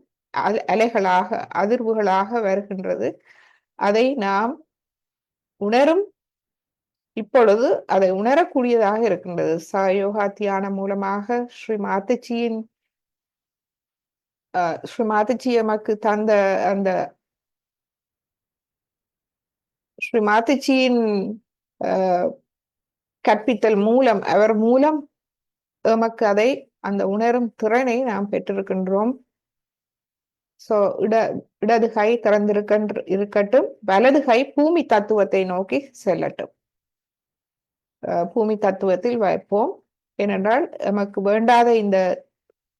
அலைகளாக அதிர்வுகளாக வருகின்றது. அதை நாம் உணரும் இப்பொழுது அதை உணரக்கூடியதாக இருக்கின்றது. சயோகா தியானம் மூலமாக ஸ்ரீ மாதாஜி எமக்கு தந்த அந்த ஸ்ரீ மாதாஜியின் கற்பித்தல் மூலம், அவர் மூலம் எமக்கு அந்த உணரும் திறனை நாம் பெற்றிருக்கின்றோம். சோ இடது கை இருக்கட்டும், வலது கை பூமி தத்துவத்தை நோக்கி செல்லட்டும். பூமி தத்துவத்தில் வைப்போம். ஏனென்றால் நமக்கு வேண்டாத இந்த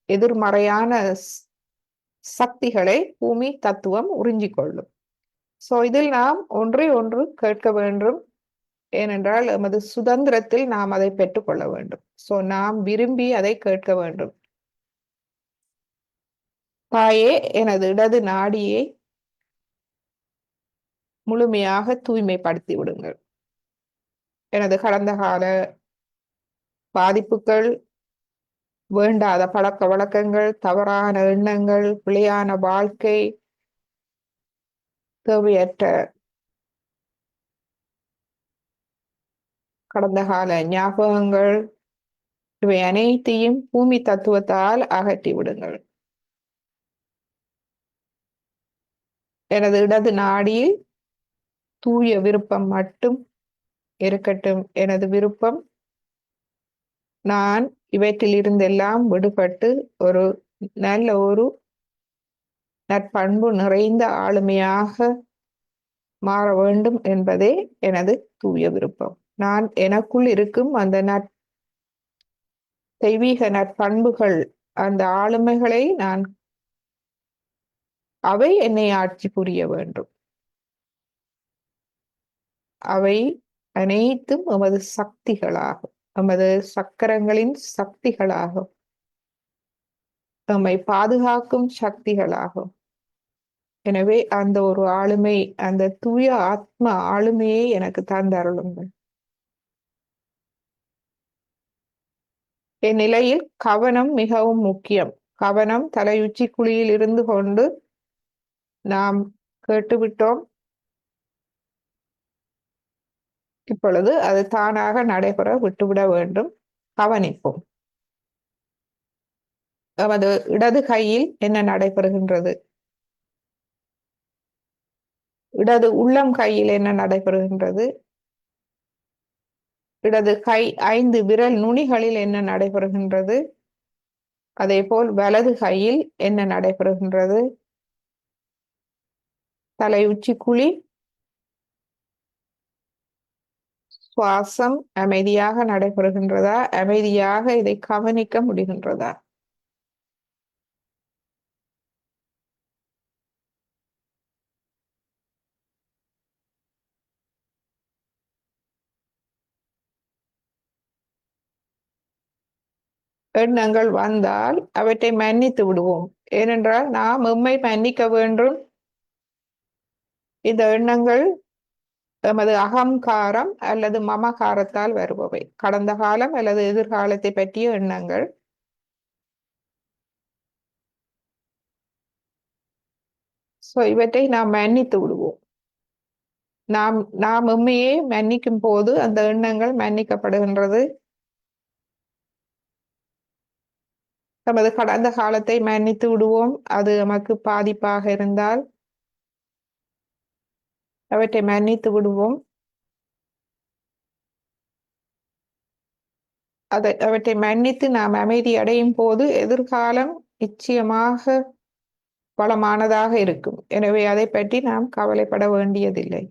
எதிர்மறையான சக்திகளை பூமி தத்துவம் உறிஞ்சிக்கொள்ளும். சோ இதில் நாம் ஒன்றை ஒன்று கேட்க வேண்டும். ஏனென்றால் எமது சுதந்திரத்தில் நாம் அதை பெற்றுக்கொள்ள வேண்டும். சோ நாம் விரும்பி அதை கேட்க வேண்டும். தாயே, எனது இடது நாடியை முழுமையாக தூய்மைப்படுத்தி விடுங்கள். எனது கடந்த கால பாதிப்புகள், வேண்டாத பழக்க வழக்கங்கள், தவறான எண்ணங்கள், பிழையான வாழ்க்கை, தேவையற்ற கடந்த கால ஞாபகங்கள், இவை அனைத்தையும் பூமி தத்துவத்தால் அகற்றி விடுங்கள். எனது இடது நாடியில் தூய விருப்பம் மட்டும் இருக்கட்டும். எனது விருப்பம், நான் இவற்றிலிருந்தெல்லாம் விடுபட்டு ஒரு நல்ல ஒரு நற்பண்பு நிறைந்த ஆளுமையாக மாற வேண்டும் என்பதே எனது தூய விருப்பம். நான் எனக்குள் இருக்கும் அந்த தெய்வீக நற்பண்புகள், அந்த ஆளுமைகளை அவை என்னை ஆட்சி புரிய வேண்டும். அவை அனைத்தும் எமது சக்திகளாகும், எமது சக்கரங்களின் சக்திகளாகும், எம்மை பாதுகாக்கும் சக்திகளாகும். எனவே அந்த ஒரு ஆளுமை, அந்த தூய ஆத்ம ஆளுமையை எனக்கு தந்தருளுங்கள். என் நிலையில் கவனம் மிகவும் முக்கியம். கவனம் தலையுச்சி குழியில் இருந்து கொண்டு நாம் கேட்டுவிட்டோம். இப்பொழுது அது தானாக நடைபெற விட்டுவிட வேண்டும். கவனிப்போம். நமது இடது கையில் என்ன நடைபெறுகின்றது? இடது உள்ளம் கையில் என்ன நடைபெறுகின்றது? இடது கை 5 விரல் நுனிகளில் என்ன நடைபெறுகின்றது? அதே போல் வலது கையில் என்ன நடைபெறுகின்றது? தலை உச்சி குழி, சுவாசம் அமைதியாக நடைபெறுகின்றதா? அமைதியாக இதை கவனிக்க முடிகின்றதா? எண்ணங்கள் வந்தால் அவற்றை மன்னித்து விடுவோம். ஏனென்றால் நாம் எம்மை மன்னிக்க வேண்டும். இந்த எண்ணங்கள் எமது அகங்காரம் அல்லது மமகாரத்தால் வருபவை. கடந்த காலம் அல்லது எதிர்காலத்தை பற்றிய எண்ணங்கள். இவற்றை நாம் மன்னித்து விடுவோம். நாம் எம்மையே மன்னிக்கும் போது அந்த எண்ணங்கள் மன்னிக்கப்படுகின்றது. நமது கடந்த காலத்தை மன்னித்து விடுவோம். அது நமக்கு பாதிப்பாக இருந்தால் அவற்றை மன்னித்து விடுவோம். அவற்றை மன்னித்து நாம் அமைதி அடையும் போது எதிர்காலம் நிச்சயமாக வளமானதாக இருக்கும். எனவே அதை பற்றி நாம் கவலைப்பட வேண்டியதில்லை.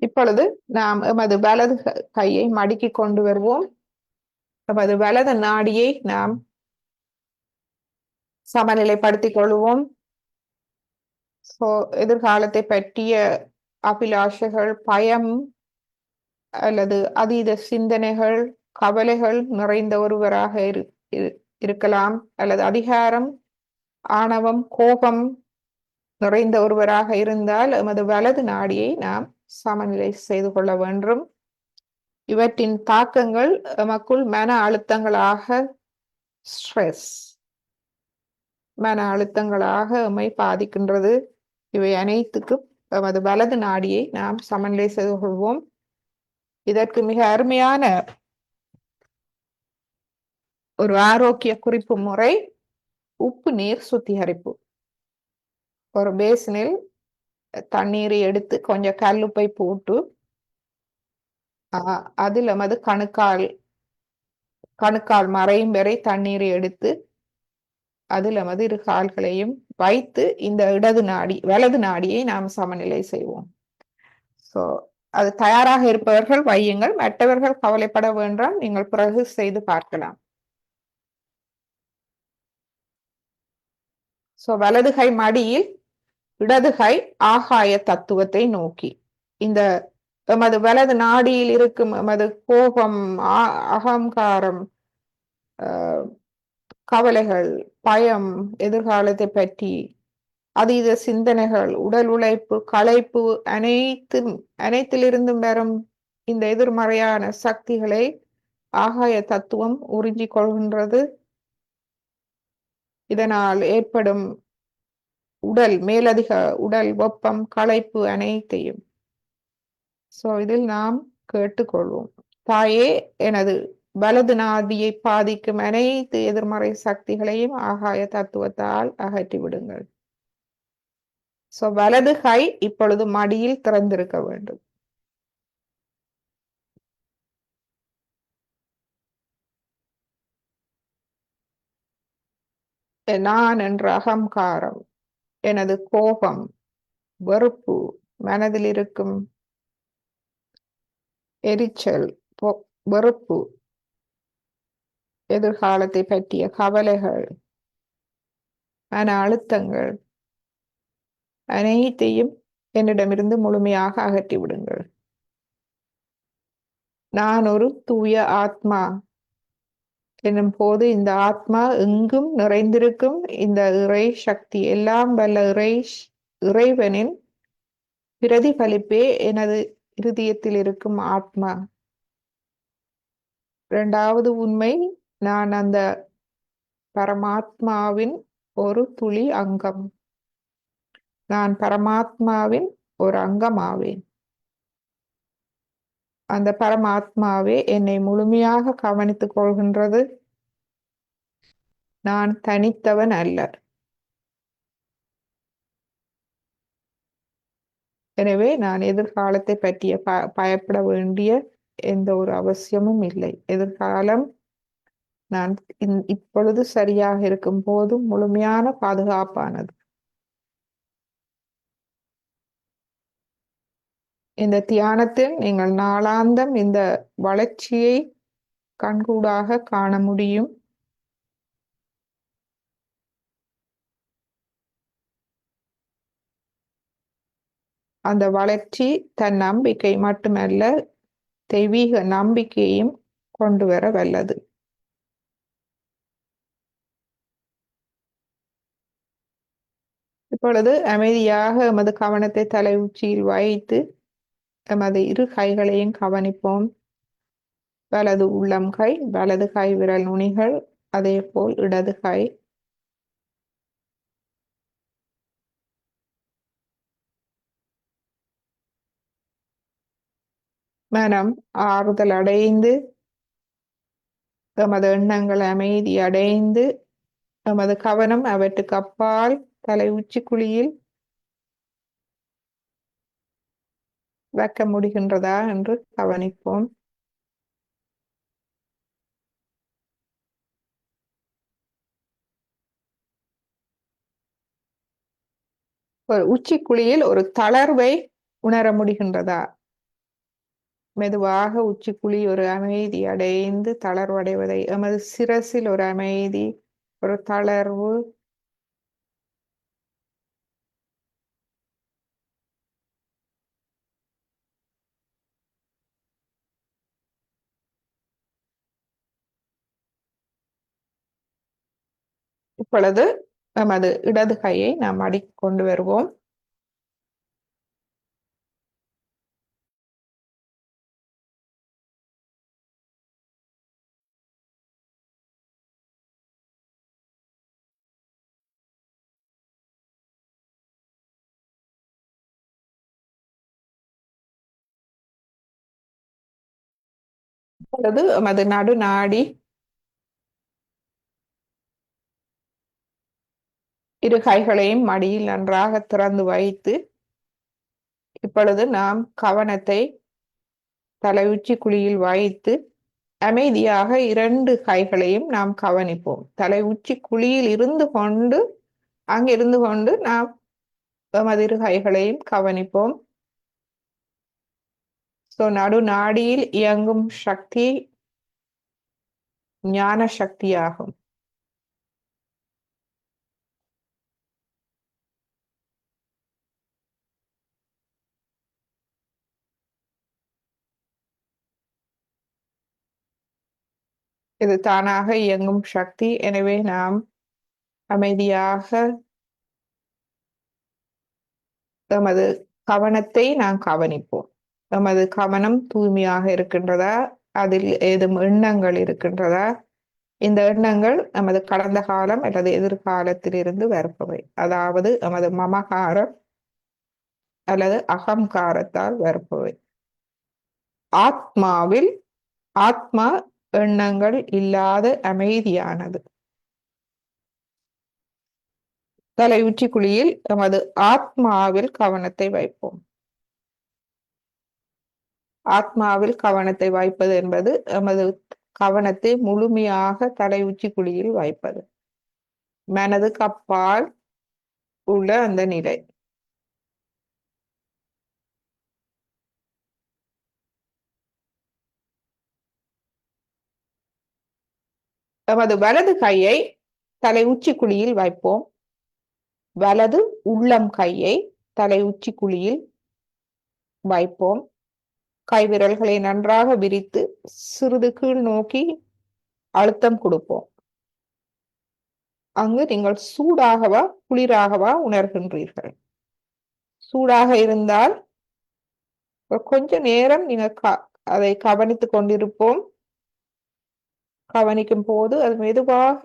இப்பொழுது நாம் எமது வலது கையை மடக்கி கொண்டு வருவோம். எமது வலது நாடியை நாம் சமநிலைப்படுத்திக் கொள்வோம். எதிர்காலத்தை பற்றிய அபிலாஷைகள், பயம் அல்லது அதீத சிந்தனைகள், கவலைகள் நிறைந்த ஒருவராக இருக்கலாம், அல்லது அதிகாரம், ஆணவம், கோபம் நிறைந்த ஒருவராக இருந்தால் எமது வலது நாடியை நாம் சமநிலை செய்து கொள்ள வேண்டும். இவற்றின் தாக்கங்கள் எமக்குள் மன அழுத்தங்களாக, ஸ்ட்ரெஸ் மன அழுத்தங்களாக எம்மை பாதிக்கின்றது. இவை அனைத்துக்கும் எமது வலது நாடியை நாம் சமநிலை செய்து கொள்வோம். இதற்கு மிக அருமையான ஒரு ஆரோக்கிய குறிப்பு முறை உப்பு நீர் சுத்திகரிப்பு. ஒரு பேசினில் தண்ணீரை எடுத்து கொஞ்சம் கல்லுப்பை போட்டு அதில் எமது கணுக்கால் மறையும் வரை தண்ணீரை எடுத்து அதில் எமது இரு கால்களையும் வைத்து இந்த வலது நாடியை நாம் சமநிலை செய்வோம். அது தயாராக இருப்பவர்கள் வையுங்கள், மற்றவர்கள் கவலைப்பட வேண்டாம், நீங்கள் பிறகு செய்து பார்க்கலாம். வலது கை மடியில், இடது கை ஆகாய தத்துவத்தை நோக்கி. இந்த எமது வலது நாடியில் இருக்கும் எமது கோபம், அகங்காரம், கவலைகள், பயம், எதிர்காலத்தை பற்றி அதீத சிந்தனைகள், உடல் உழைப்பு, களைப்பு, அனைத்திலிருந்தும் வரும் இந்த எதிர்மறையான சக்திகளை ஆகாய தத்துவம் உறிஞ்சிக் கொள்கின்றது. இதனால் ஏற்படும் மேலதிக உடல் வெப்பம், களைப்பு அனைத்தையும் இதில் நாம் கேட்டுக்கொள்வோம். தாயே, எனது வலது நாடியை பாதிக்கும் அனைத்து எதிர்மறை சக்திகளையும் ஆகாய தத்துவத்தால் அகற்றி விடுங்கள். வலது கை இப்பொழுது மடியில் திறந்திருக்க வேண்டும். நான் என்ற அகங்காரம், எனது கோபம், வெறுப்பு, மனதில் இருக்கும் எரிச்சல், வெறுப்பு, எதிர்காலத்தை பற்றிய கவலைகள், மன அழுத்தங்கள் அனைத்தையும் என்னிடமிருந்து முழுமையாக அகற்றி விடுங்கள். நான் ஒரு தூய ஆத்மா என்னும் போது இந்த ஆத்மா எங்கும் நிறைந்திருக்கும் இந்த இறை சக்தி, எல்லாம் வல்ல இறைவனின் பிரதிபலிப்பே எனது இருதயத்தில் இருக்கும் ஆத்மா. இரண்டாவது உண்மை, நான் அந்த பரமாத்மாவின் ஒரு துளி அங்கம். நான் பரமாத்மாவின் ஒரு அங்கமாவேன். அந்த பரமாத்மாவே என்னை முழுமையாக கவனித்துக் கொள்கின்றது. நான் தனித்தவன் அல்ல. எனவே நான் எதிர்காலத்தை பற்றிய பயப்பட வேண்டிய எந்த ஒரு அவசியமும் இல்லை. எதிர்காலம் நான் இப்பொழுது சரியாக இருக்கும் போதும் முழுமையான பாதுகாப்பானது. இந்த தியானத்தில் நீங்கள் நாளாந்தம் இந்த வளர்ச்சியை கண்கூடாக காண முடியும். அந்த வளர்ச்சி தன் நம்பிக்கை மட்டுமல்ல, தெய்வீக நம்பிக்கையையும் கொண்டு வர வல்லது. இப்பொழுது அமைதியாக எமது கவனத்தை தலை உச்சியில் வைத்து எமது இரு கைகளையும் கவனிப்போம். வலது உள்ளம் கை, வலது கை விரல் நுனிகள், அதே போல் இடது கை. மனம் ஆறுதல் அடைந்து, எமது எண்ணங்கள் அமைதி அடைந்து, எமது கவனம் அவற்றுக்கு அப்பால் தலை உச்சி குழியில் வைக்க முடிகின்றதா என்று கவனிப்போம். ஒரு உச்சி குழியில் ஒரு தளர்வை உணர முடிகின்றதா? மெதுவாக உச்சிக்குழி ஒரு அமைதி அடைந்து தளர்வடைவதை எமது சிரசில் ஒரு அமைதி, ஒரு தளர்வு, இப்பொழுது நமது இடது கையை நாம் மடிக் கொண்டு வருவோம். இப்பொழுது நமது நடுநாடி இரு கைகளையும் மடியில் நன்றாக திறந்து வைத்து இப்பொழுது நாம் கவனத்தை தலை உச்சி குழியில் வைத்து அமைதியாக இரண்டு கைகளையும் நாம் கவனிப்போம். தலை உச்சி குழியில் இருந்து கொண்டு அங்கிருந்து கொண்டு நாம் நமது இரு கைகளையும் கவனிப்போம். நடுநாடியில் இயங்கும் சக்தி ஞான சக்தியாகும். இது தானாக இயங்கும் சக்தி. எனவே நாம் அமைதியாக நமது கவனத்தை நாம் கவனிப்போம். நமது கவனம் தூய்மையாக இருக்கின்றதா, அதில் ஏதும் எண்ணங்கள் இருக்கின்றதா, இந்த எண்ணங்கள் நமது கடந்த காலம் அல்லது எதிர்காலத்திலிருந்து வருபவை, அதாவது நமது மமகாரம் அல்லது அகங்காரத்தால் வருபவை. ஆத்மா எண்ணங்கள் இல்லாத அமைதியானது. தலை உச்சி குழியில் நமது ஆத்மாவில் கவனத்தை வைப்போம். ஆத்மாவில் கவனத்தை வைப்பது என்பது நமது கவனத்தை முழுமையாக தலை உச்சி குழியில் வைப்பது, மனதுக்கு அப்பால் உள்ள அந்த நிலை. நமது வலது கையை தலை உச்சி குழியில் வைப்போம். வலது உள்ளம் கையை தலை உச்சி குழியில் வைப்போம். கைவிரல்களை நன்றாக விரித்து சிறிது கீழ் நோக்கி அழுத்தம் கொடுப்போம். அங்கு நீங்கள் சூடாகவா குளிராகவா உணர்கின்றீர்கள்? சூடாக இருந்தால் கொஞ்ச நேரம் நீங்கள் அதை கவனித்துக் கொண்டிருப்போம். கவனிக்கும் போது அது மெதுவாக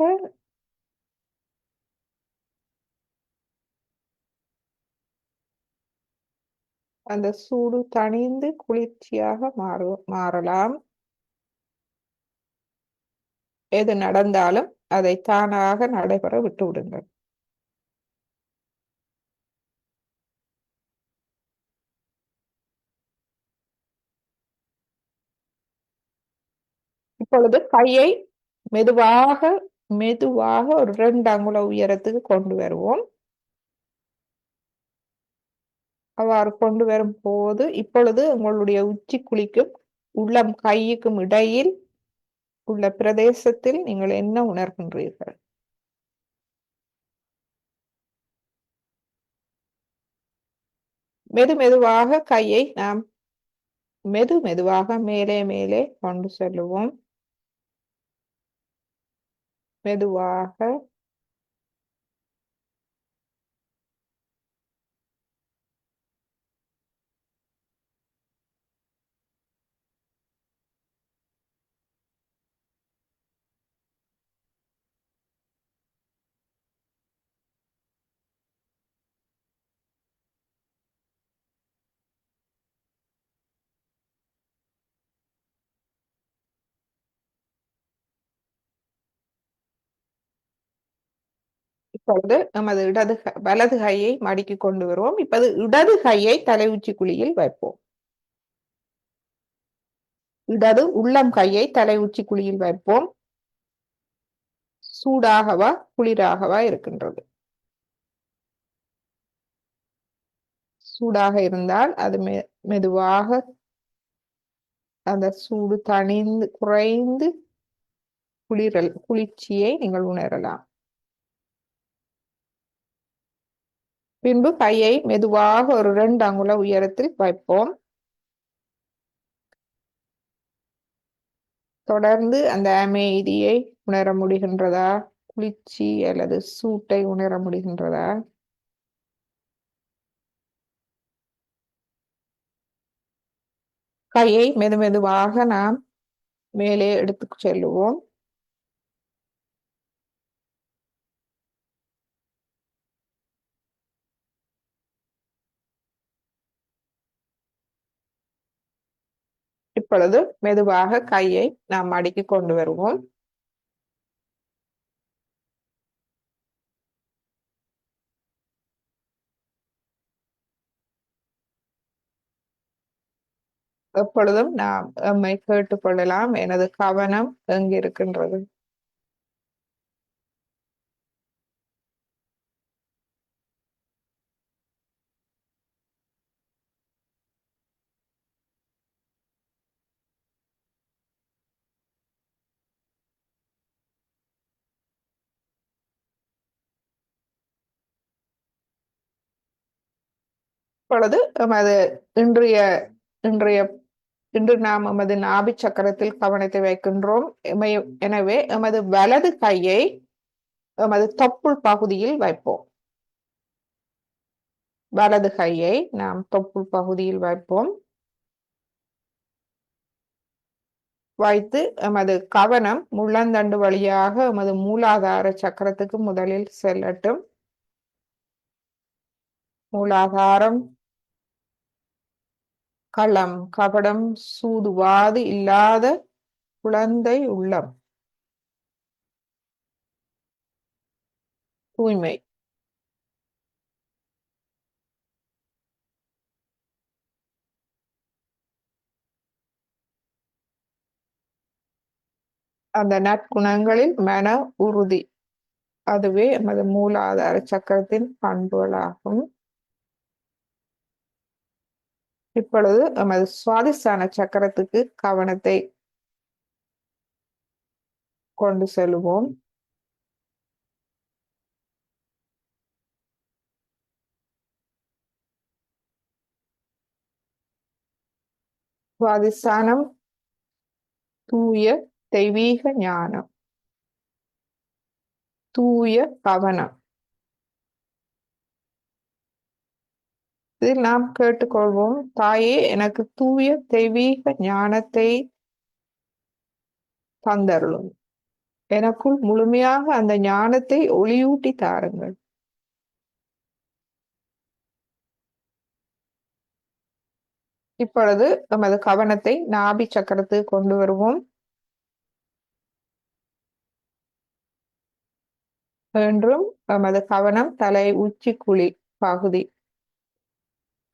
அந்த சூடு தணிந்து குளிர்ச்சியாக மாறலாம். எது நடந்தாலும் அதை தானாக நடைபெற விட்டு விடுங்கள். இப்பொழுது கையை மெதுவாக ஒரு 2 அங்குல உயரத்துக்கு கொண்டு வருவோம். அவ்வாறு கொண்டு வரும் போது இப்பொழுது உங்களுடைய உச்சி குழிக்கும் உள்ளம் கைக்கும் இடையில் உள்ள பிரதேசத்தில் நீங்கள் என்ன உணர்கின்றீர்கள்? மெதுவாக கையை நாம் மெதுவாக மேலே கொண்டு செல்லுவோம். மெதுவாக இப்பொழுது நமது வலது கையை மடிக்கி கொண்டு வருவோம். இப்போது இடது கையை தலை உச்சி குழியில் வைப்போம். இடது உள்ளம் கையை தலை உச்சி குழியில் வைப்போம். சூடாகவா குளிராகவா இருக்கின்றது? சூடாக இருந்தால் அது மெதுவாக அந்த சூடு தணிந்து குறைந்து குளிர்ச்சியை நீங்கள் உணரலாம். பின்பு கையை மெதுவாக ஒரு 2 அங்குல உயரத்தில் வைப்போம். தொடர்ந்து அந்த அமைதியை உணர முடிகின்றதா? குளிர்ச்சி அல்லது சூட்டை உணர முடிகின்றதா? கையை மெதுமெதுவாக நாம் மேலே எடுத்து செல்லுவோம். இப்பொழுது மெதுவாக கையை நாம் மடக்கி கொண்டு வருவோம். எப்பொழுதும் நாம் எம்மை கேட்டுக்கொள்ளலாம், எனது கவனம் எங்கிருக்கின்றது? இப்பொழுது இன்று நாம் எமது நாபி சக்கரத்தில் கவனத்தை வைக்கின்றோம். எனவே எமது வலது கையை எமது தொப்புள் பகுதியில் வைப்போம். வலது கையை நாம் தொப்புள் பகுதியில் வைப்போம். வைத்து எமது கவனம் முள்ளந்தண்டு வழியாக எமது மூலாதார சக்கரத்துக்கு முதலில் செல்லட்டும். மூலாதாரம், களம், கபடம், சூதுவாது இல்லாத குழந்தை உள்ளம், தூய்மை. அந்த நற்குணங்களில் மன உறுதி, அதுவே எமது மூலாதார சக்கரத்தின் பண்புகளாகும். இப்பொழுது எமது சுவாதிஷ்டான சக்கரத்துக்கு கவனத்தை கொண்டு செல்வோம். சுவாதிஷ்டானம் தூய தெய்வீக ஞானம், தூய கவனம். இதில் நாம் கேட்டுக்கொள்வோம், தாயே எனக்கு தூய தெய்வீக ஞானத்தை தந்தருளும். எனக்குள் முழுமையாக அந்த ஞானத்தை ஒளியூட்டி தாருங்கள். இப்பொழுது நமது கவனத்தை நாபி சக்கரத்துக்கு கொண்டு வருவோம். என்றும் நமது கவனம் தலை உச்சி குழி பகுதி,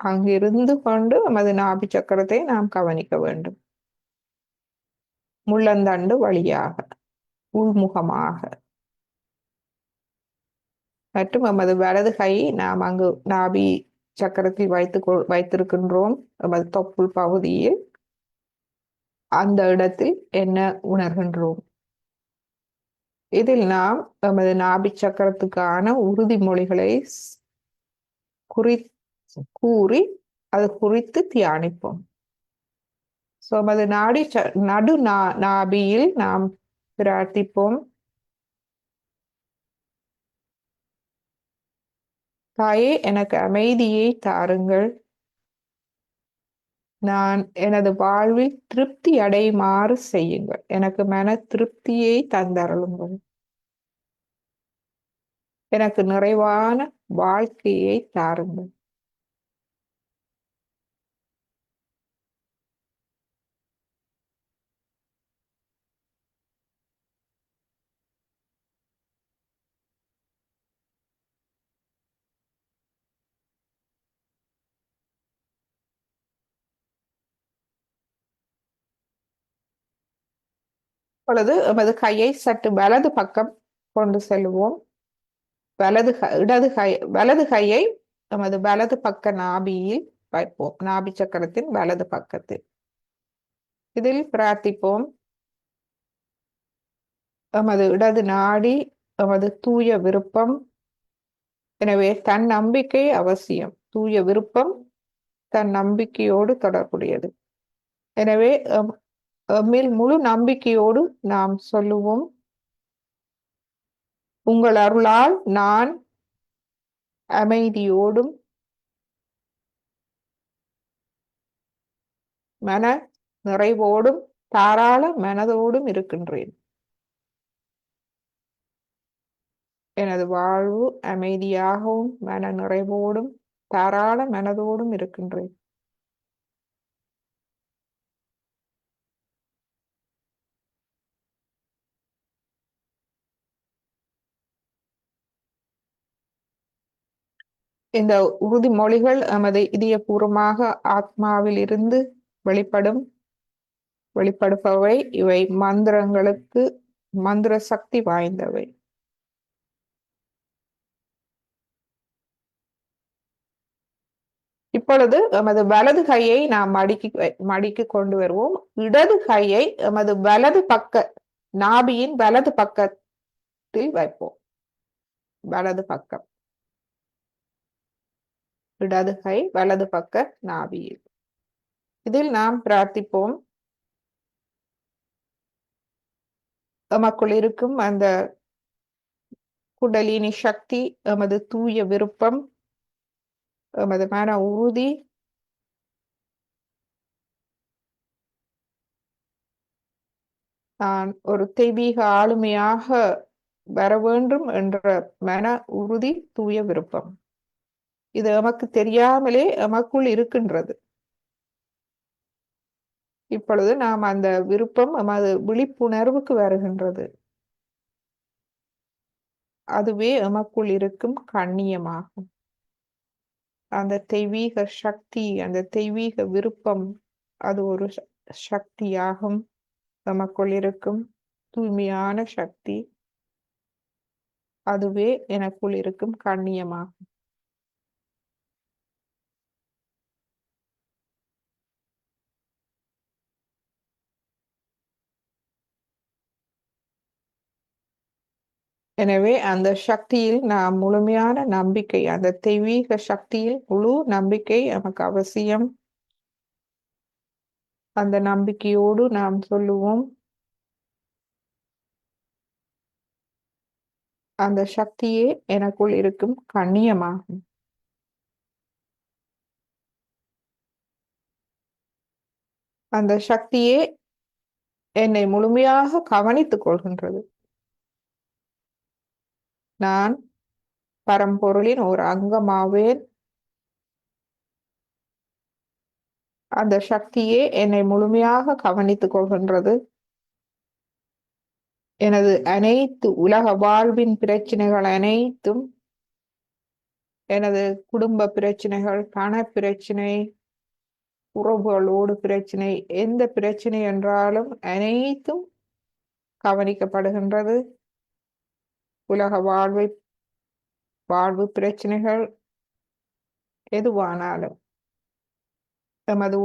அங்கிருந்து கொண்டு நமது நாபி சக்கரத்தை நாம் கவனிக்க வேண்டும். முள்ளந்தண்டு வழியாக, உள்முகமாக. மற்றும் நமது வலது கை நாம் அங்கு நாபி சக்கரத்தில் வைத்திருக்கின்றோம். நமது தொப்புள் பகுதியில் அந்த இடத்தில் என்ன உணர்கின்றோம்? இதில் நாம் நமது நாபி சக்கரத்துக்கான உறுதிமொழிகளை கூறி அது குறித்து தியானிப்போம். நமது நாபியில் நாம் பிரார்த்திப்போம். தாயே எனக்கு அமைதியை தாருங்கள். நான் எனது வாழ்வில் திருப்தி அடையுமாறு செய்யுங்கள். எனக்கு மன திருப்தியை தந்தருளுங்கள். எனக்கு நிறைவான வாழ்க்கையை தாருங்கள். இப்பொழுது எமது கையை சற்று வலது பக்கம் கொண்டு செல்வோம். வலது கையை எமது வலது பக்க நாபியில் வைப்போம். நாபி சக்கரத்தின் வலது பக்கத்தில். இதில் பிரார்த்திப்போம். எமது இடது நாடி எமது தூய விருப்பம். எனவே தன் நம்பிக்கை அவசியம். தூய விருப்பம் தன் நம்பிக்கையோடு தொடர்புடையது. எனவே எம்மில் முழு நம்பிக்கையோடு நாம் சொல்லுவோம், உங்கள் அருளால் நான் அமைதியோடும் மன நிறைவோடும் தாராள மனதோடும் இருக்கின்றேன். எனது வாழ்வு அமைதியாகவும் மன நிறைவோடும் தாராள மனதோடும் இருக்கின்றேன். இந்த உறுதிமொழிகள் எமது இதயபூர்வமாக ஆத்மாவில் இருந்து வெளிப்படுபவை. இவை மந்திர சக்தி வாய்ந்தவை. இப்பொழுது எமது வலது கையை நாம் மடிக்கு கொண்டு வருவோம். இடது கையை எமது வலது பக்க நாபியின் வலது பக்கத்தில் வைப்போம். வலது பக்கம், இடது கை வலது பக்க நாபியில். இதில் நாம் பிரார்த்திப்போம், எமக்குள் இருக்கும் அந்த குண்டலினி சக்தி, எமது தூய விருப்பம், எமது மன உறுதி, நான் ஒரு தெய்வீக ஆளுமையாக வர வேண்டும் என்ற மன உறுதி, தூய விருப்பம், இது எமக்கு தெரியாமலே எமக்குள் இருக்கின்றது. இப்பொழுது நாம் அந்த விருப்பம் எமது விழிப்புணர்வுக்கு வருகின்றது. அதுவே எமக்குள் இருக்கும் கண்ணியமாகும். அந்த தெய்வீக சக்தி, அந்த தெய்வீக விருப்பம், அது ஒரு சக்தியாகும். நமக்குள் இருக்கும் தூய்மையான சக்தி, அதுவே எனக்குள் இருக்கும் கண்ணியமாகும். எனவே அந்த சக்தியில் நாம் முழுமையான நம்பிக்கை, அந்த தெய்வீக சக்தியில் முழு நம்பிக்கை நமக்கு அவசியம். அந்த நம்பிக்கையோடு நாம் சொல்லுவோம், அந்த சக்தியே எனக்குள் இருக்கும் கண்ணியமாகும். அந்த சக்தியே என்னை முழுமையாக கவனித்துக் கொள்கின்றது. நான் பரம்பொருளின் ஒரு அங்கமாவேன். அந்த சக்தியே என்னை முழுமையாக கவனித்துக் கொள்கின்றது. எனது அனைத்து உலக வாழ்வின் பிரச்சனைகள் அனைத்தும், எனது குடும்ப பிரச்சனைகள், பண பிரச்சனை, உறவுகளோடு பிரச்சனை, எந்த பிரச்சனை என்றாலும் அனைத்தும் கவனிக்கப்படுகின்றது. உலக வாழ்வு பிரச்சனைகள் எதுவானாலும், எமது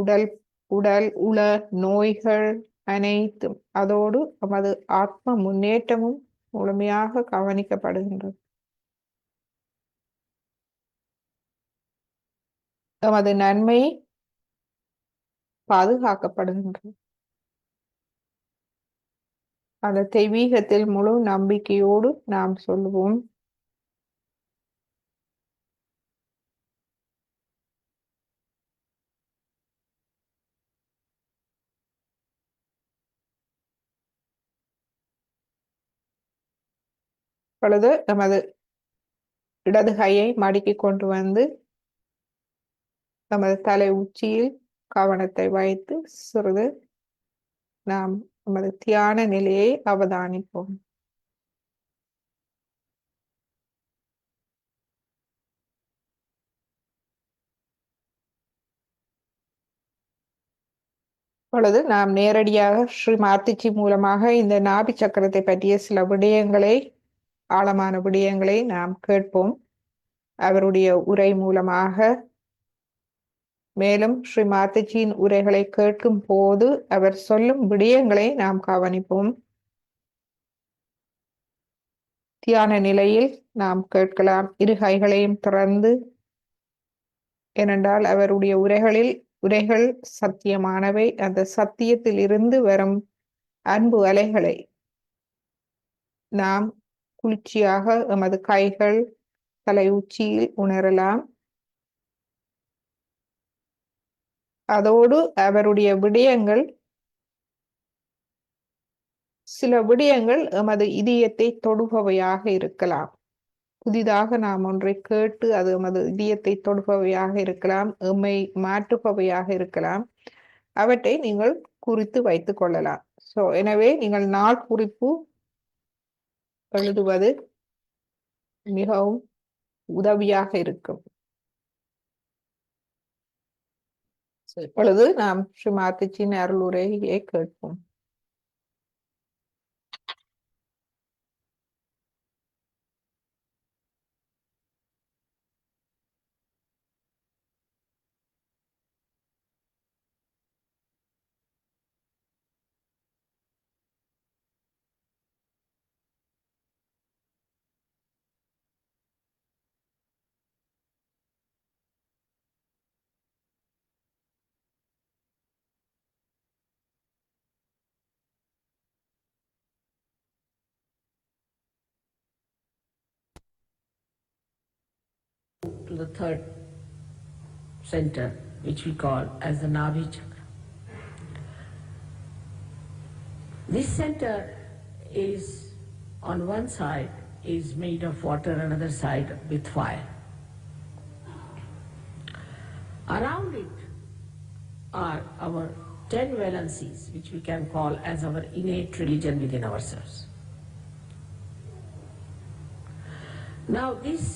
உள நோய்கள் அனைத்தும், அதோடு எமது ஆத்ம முன்னேற்றமும் முழுமையாக கவனிக்கப்படுகின்றது. எமது நன்மை பாதுகாக்கப்படுகின்றது. அந்த தெய்வீகத்தில் முழு நம்பிக்கையோடு நாம் சொல்லுவோம், இப்பொழுது நமது இடது கையை மடக்கி கொண்டு வந்து நமது தலை உச்சியில் கவனத்தை வைத்து சிறிது நாம் நமது தியான நிலையை அவதானிப்போம். இப்பொழுது நாம் நேரடியாக ஸ்ரீ மாத்திச்சி மூலமாக இந்த நாபி சக்கரத்தை பற்றிய சில விடயங்களை, ஆழமான விடயங்களை நாம் கேட்போம். அவருடைய உரை மூலமாக மேலும் ஸ்ரீ மாதாஜியின் உரைகளை கேட்கும் போது அவர் சொல்லும் விடயங்களை நாம் கவனிப்போம். தியான நிலையில் நாம் கேட்கலாம், இரு கைகளையும் திறந்து. ஏனென்றால் அவருடைய உரைகள் சத்தியமானவை. அந்த சத்தியத்தில் இருந்து வரும் அன்பு அலைகளை நாம் குளிர்ச்சியாக எமது கைகள் தலை உச்சியில் உணரலாம். அதோடு அவருடைய விடயங்கள், சில விடயங்கள் எமது இதயத்தை தொடுபவையாக இருக்கலாம். புதிதாக நாம் ஒன்றை கேட்டு அது எமது இதயத்தை தொடுபவையாக இருக்கலாம், எம்மை மாற்றுபவையாக இருக்கலாம். அவற்றை நீங்கள் குறித்து வைத்துக் கொள்ளலாம். எனவே நீங்கள் நாள் குறிப்பு எழுதுவது மிகவும் உதவியாக இருக்கும். இப்பொழுது நாம் ஸ்ரீ மாதாஜியின் அருளுரையை கேட்போம். To the third center, which we call as the Nabhi Chakra. This center is, on one side, is made of water, another side with fire. Around it are our 10 valencies, which we can call as our innate religion within ourselves. Now this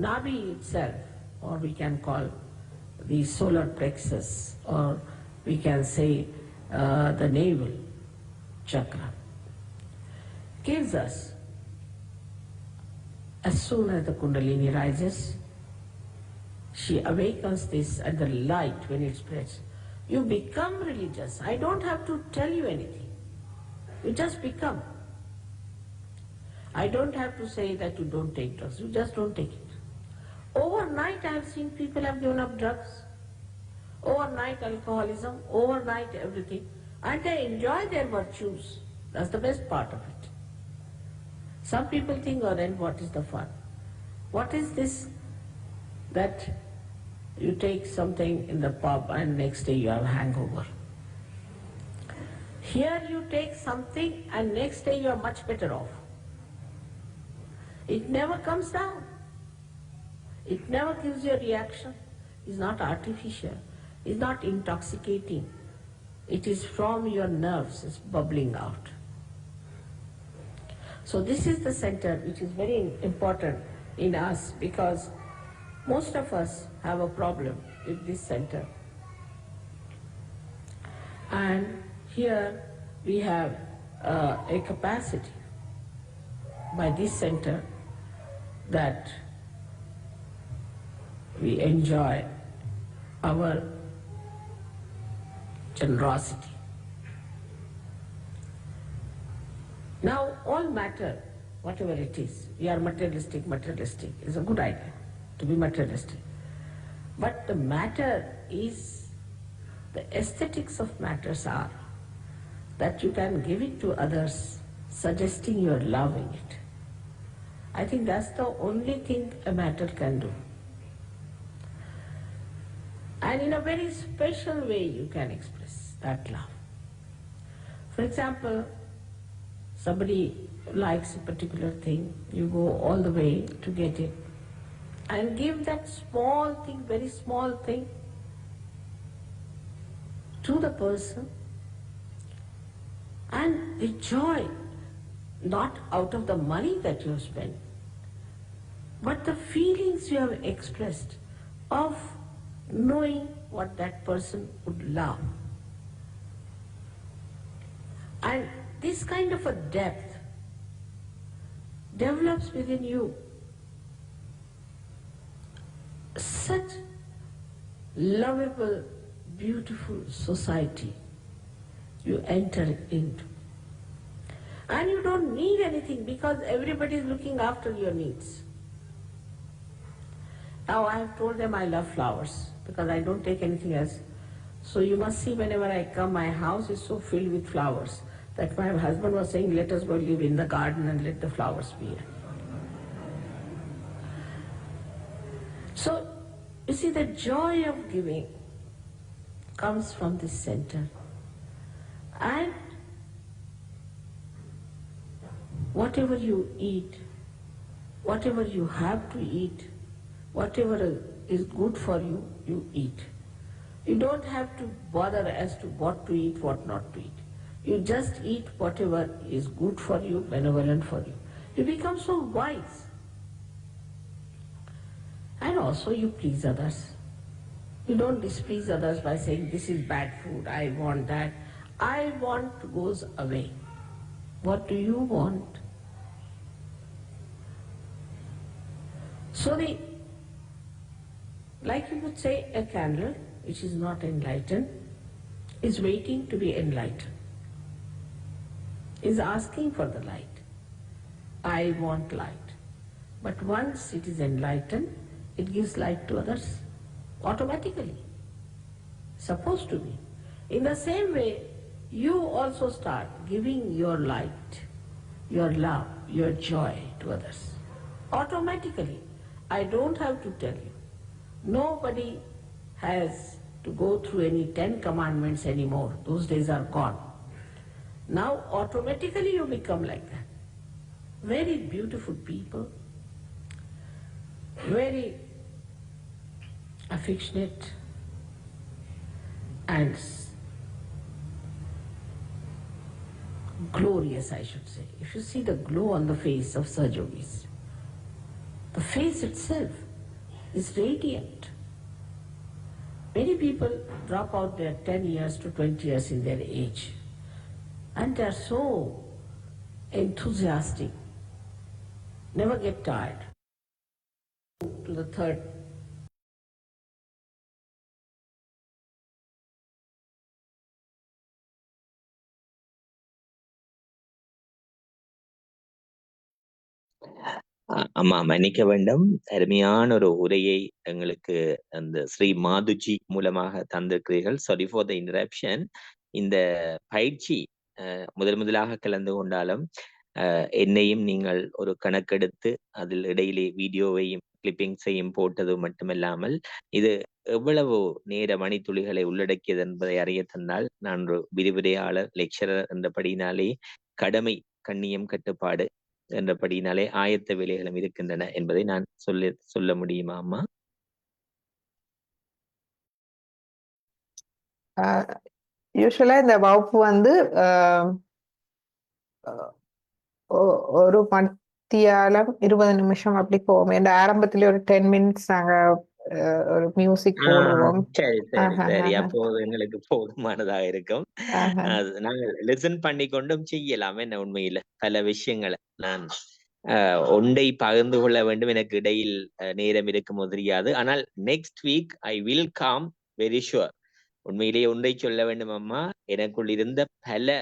Nabi itself, or we can call the solar plexus, or we can say the navel chakra, gives us, as soon as the Kundalini rises, she awakens this, and the light, when it spreads, you become religious. I don't have to tell you anything. You just become. I don't have to say that you don't take drugs. You just don't take it. Overnight I have seen people have given up drugs. Overnight alcoholism, overnight everything. And they enjoy their virtues. That's the best part of it. Some people think, oh then what is the fun? What is this that you take something in the pub and next day you have a hangover? Here you take something and next day you are much better off. It never comes down. It never gives you a reaction. It's not artificial. It's not intoxicating. It is from your nerves. It's bubbling out. So this is the center which is very important in us, because most of us have a problem with this center. And here we have a capacity by this center that we enjoy our generosity. Now all matter, whatever it is, we are materialistic, it's a good idea to be materialistic. But the matter is, the aesthetics of matters are that you can give it to others, suggesting you are loving it. I think that's the only thing a matter can do. And in a very special way you can express that love. For example, somebody likes a particular thing, you go all the way to get it, and give that small thing, very small thing, to the person, and the joy, not out of the money that you have spent, but the feelings you have expressed of knowing what that person would love. And this kind of a depth develops within you such lovable, beautiful society you enter into. And you don't need anything because everybody is looking after your needs. Now I have told them I love flowers because I don't take anything else. So you must see whenever I come, my house is so filled with flowers that my husband was saying, let us go live in the garden and let the flowers be here. So you see, the joy of giving comes from this center. And whatever you eat, whatever you have to eat, whatever is good for you, you eat. You don't have to bother as to what to eat, what not to eat. You just eat whatever is good for you, benevolent for you. You become so wise. And also you please others. You don't displease others by saying, this is bad food, I want that. I want goes away. What do you want? So like you would say, a candle which is not enlightened is waiting to be enlightened, is asking for the light. I want light. But once it is enlightened, it gives light to others automatically. Supposed to be. In the same way, you also start giving your light, your love, your joy to others. Automatically. I don't have to tell you. Nobody has to go through any 10 commandments anymore. Those days are gone. Now automatically you become like that. Very beautiful people, very affectionate and glorious, I should say. If you see the glow on the face of Sahajogis, the face itself is radiant. Many people drop out their 10 years to 20 years in their age, and they are so enthusiastic, never get tired. To the third. அம்மா மன்னிக்க வேண்டும். அருமையான ஒரு உரையை எங்களுக்கு அந்த ஸ்ரீ மாதுஜி மூலமாக தந்திருக்கிறீர்கள். Sorry for the interruption. இந்த பயிற்சி முதலாக கலந்து கொண்டாலும் என்னையும் நீங்கள் ஒரு கணக்கெடுத்து அதில் இடையிலே வீடியோவையும் கிளிப்பிங்ஸையும் போட்டது மட்டுமல்லாமல் இது எவ்வளவு நேர மணித்துளிகளை உள்ளடக்கியது என்பதை அறிய தந்தால், நான் ஒரு விரிவுரையாளர், லெக்சரர் என்றபடினாலே கடமை, கண்ணியம், கட்டுப்பாடு என்றபடினாலே ஆயத்த வேலைகளும் இருக்கின்றன என்பதை நான் சொல்ல முடியுமா அம்மா? யூஸ்வலா இந்த வகுப்பு வந்து ஒரு மத்தியாலம் 20 நிமிஷம் அப்படி போவோம். என்ற ஆரம்பத்திலே ஒரு 10 மினிட்ஸ் நாங்க ஒரு மியூசிக் போடுவோம். சரி சரி சரி. அப்போ எங்களுக்கு போதுமானதாக இருக்கும். நாங்கள் லிசன் பண்ணி கொண்டும் செய்யலாம். என்ன உண்மையில பல விஷயங்களை நான் ஒன்றை பகிர்ந்து கொள்ள வேண்டும். எனக்கு இடையில் நேரம் இருக்குமோ தெரியாது. ஆனால் next week I will come very sure. உண்மையிலேயே ஒன்றை சொல்ல வேண்டும் அம்மா, எனக்குள் இருந்த பல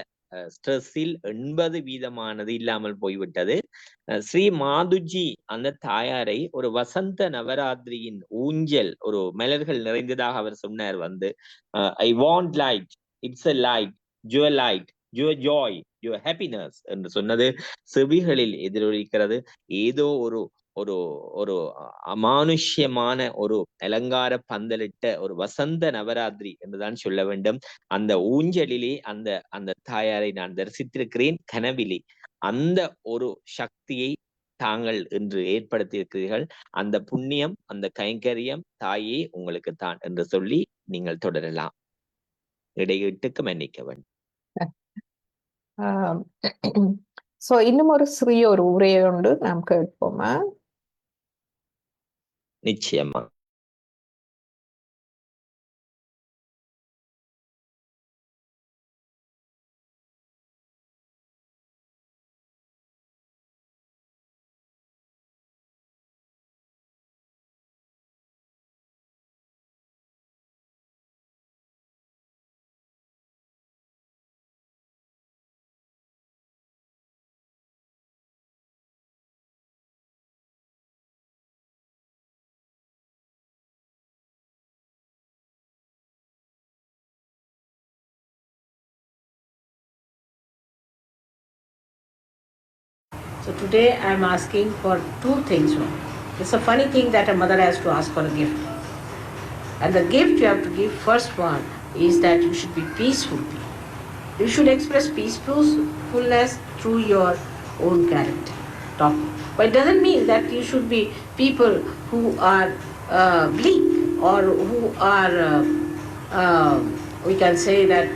ஸ்ட்ரெஸ்ஸில் 80% இல்லாமல் போய்விட்டது. ஸ்ரீ மாதுஜி அந்த தாயாரை ஒரு வசந்த நவராத்திரியின் ஊஞ்சல், ஒரு மலர்கள் நிறைந்ததாக அவர் சொன்னார். வந்து I want light, it's a light, your light, your Joy, your happiness என்று சொன்னது செவிகளில் எதிரொலிக்கிறது. ஏதோ ஒரு ஒரு ஒரு அமானுஷ்யமான ஒரு அலங்கார பந்தலிட்ட ஒரு வசந்த நவராத்திரி என்றுதான் சொல்ல வேண்டும். அந்த ஊஞ்சலிலே அந்த அந்த தாயாரை நான் தரிசித்திருக்கிறேன் கனவிலே. அந்த ஒரு சக்தியை தாங்கள் இன்று ஏற்படுத்தியிருக்கிறீர்கள். அந்த புண்ணியம், அந்த கைங்கரியம் தாயே உங்களுக்கு தான் என்று சொல்லி நீங்கள் தொடரலாம். இடையீட்டுக்கு மன்னிக்க வேண்டும். சோ இன்னும் ஒரு சிறிய ஒரு உரையை கொண்டு நாம் கேட்போமா? நிச்சயமா. So today I am asking for two things. It's a funny thing that a mother has to ask for a gift. And the gift you have to give, first one, is that you should be peaceful people. You should express peacefulness through your own character. But it doesn't mean that you should be people who are bleak or who are, we can say that,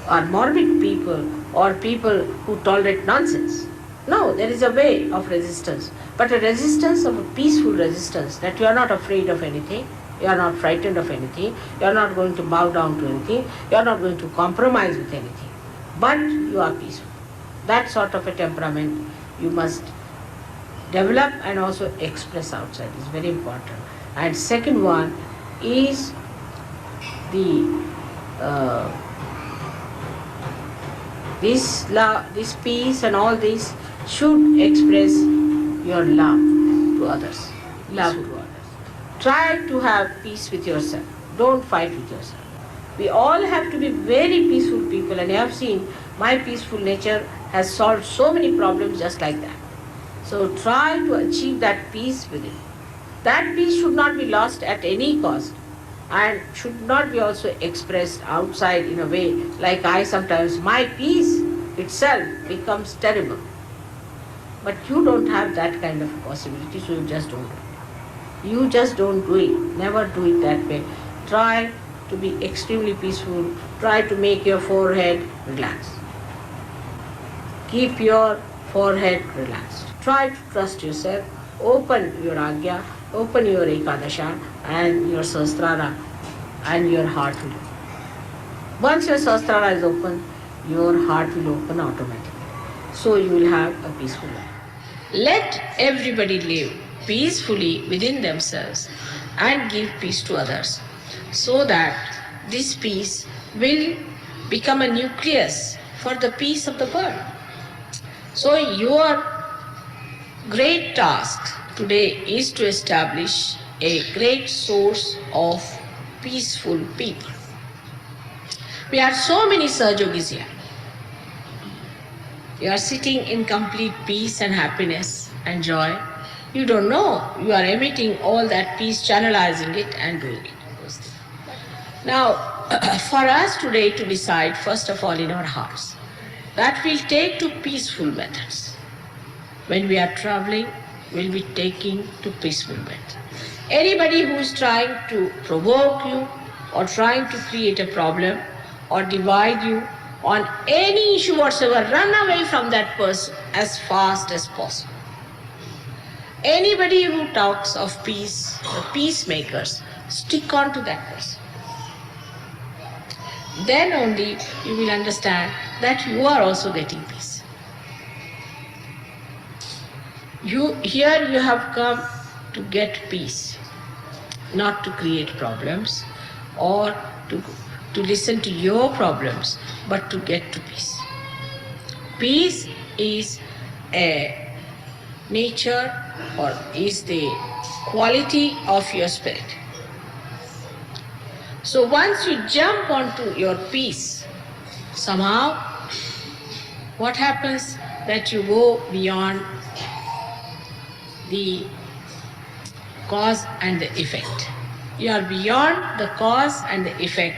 are morbid people or people who tolerate nonsense. No, there is a way of resistance, but a resistance of a peaceful resistance, that you are not afraid of anything, you are not frightened of anything, you are not going to bow down to anything, you are not going to compromise with anything, but you are peaceful. That sort of a temperament you must develop and also express outside is very important. And second one is the this love, this peace and all this should express your love to others. Love to others. Try to have peace with yourself. Don't fight with yourself. We all have to be very peaceful people, and you have seen my peaceful nature has solved so many problems just like that. So try to achieve that peace within. That peace should not be lost at any cost and should not be also expressed outside in a way like I sometimes, my peace itself becomes terrible. But you don't have that kind of possibility, so you just don't do it. You just don't do it. Never do it that way. Try to be extremely peaceful. Try to make your forehead relaxed. Keep your forehead relaxed. Try to trust yourself. Open your Agya, open your Ekadasha and your Sahasrara, and your heart will open. Once your Sahasrara is open, your heart will open automatically. So you will have a peaceful life. Let everybody live peacefully within themselves and give peace to others, so that this peace will become a nucleus for the peace of the world. So your great task today is to establish a great source of peaceful people. We have so many Sahajogis here. You are sitting in complete peace and happiness and joy. You don't know. You are emitting all that peace, channelizing it and doing it. Now, for us today to decide, first of all, in our hearts, that we'll take to peaceful methods. When we are traveling, we'll be taking to peaceful methods. Anybody who is trying to provoke you or trying to create a problem or divide you on any issue whatsoever, run away from that person as fast as possible. Anybody who talks of peace, the peacemakers, stick on to that person. Then only you will understand that you are also getting peace. Here you have come to get peace, not to create problems or to listen to your problems, but to get to peace. Peace is a nature or is the quality of your spirit. So once you jump onto your peace, somehow what happens that you go beyond the cause and the effect. You are beyond the cause and the effect.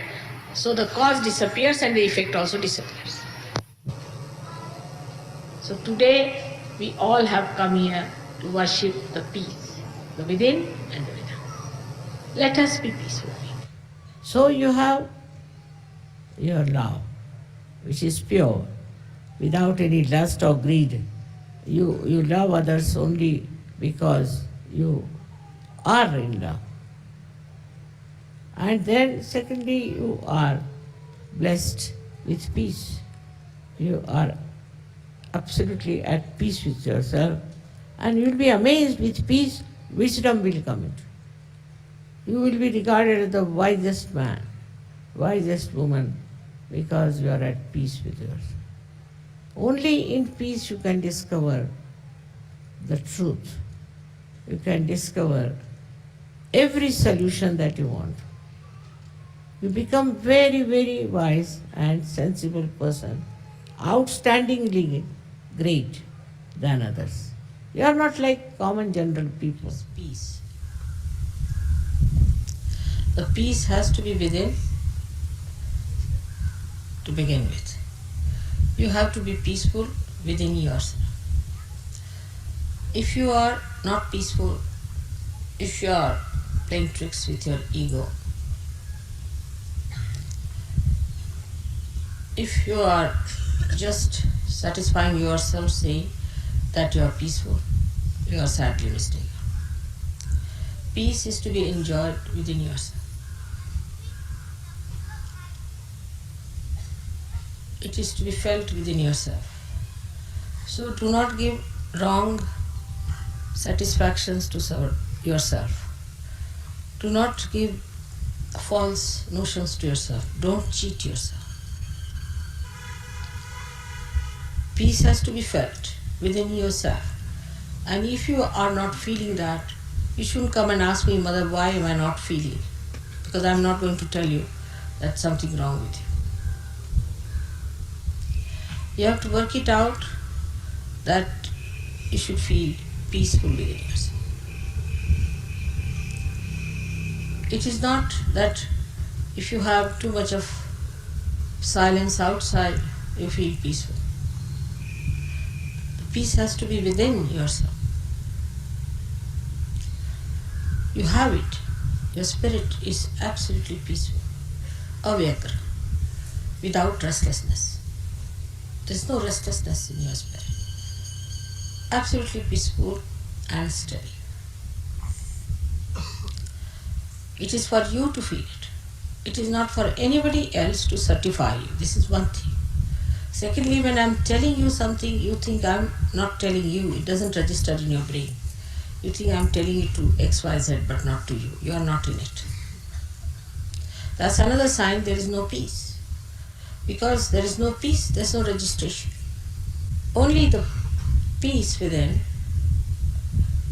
So the cause disappears and the effect also disappears. So today we all have come here to worship the peace, the within and the without. Let us be peaceful. So you have your love, which is pure, without any lust or greed. You love others only because you are in love. And then secondly, you are blessed with peace. You are absolutely at peace with yourself, and you will be amazed with peace, wisdom will come into. You will be regarded as the wisest man, wisest woman, because you are at peace with yourself. Only in peace you can discover the truth. You can discover every solution that you want. You become very, very wise and sensible person, outstandingly great. than others. You are not like common general people. Peace. The peace has to be within to begin with. You have to be peaceful within yourself. If you are not peaceful, if you are playing tricks with your ego, if you are just satisfying yourself saying that you are peaceful, you are sadly mistaken. Peace is to be enjoyed within yourself. It is to be felt within yourself. So do not give wrong satisfactions to yourself. Do not give false notions to yourself. Don't cheat yourself. Peace has to be felt within yourself. And if you are not feeling that, you shouldn't come and ask me, Mother, why am I not feeling? Because I'm not going to tell you that's something wrong with you. You have to work it out that you should feel peaceful within yourself. It is not that if you have too much of silence outside, you feel peaceful. The peace has to be within yourself. You have it. Your spirit is absolutely peaceful. Avyagra, without restlessness. There's no restlessness in your spirit. Absolutely peaceful and steady. It is for you to feel it. It is not for anybody else to certify you. This is one thing. Secondly, when I'm telling you something, you think I'm not telling you. It doesn't register in your brain. You think I'm telling it to XYZ, but not to you. You are not in it. That's another sign there is no peace. Because there is no peace, there's no registration. Only the peace within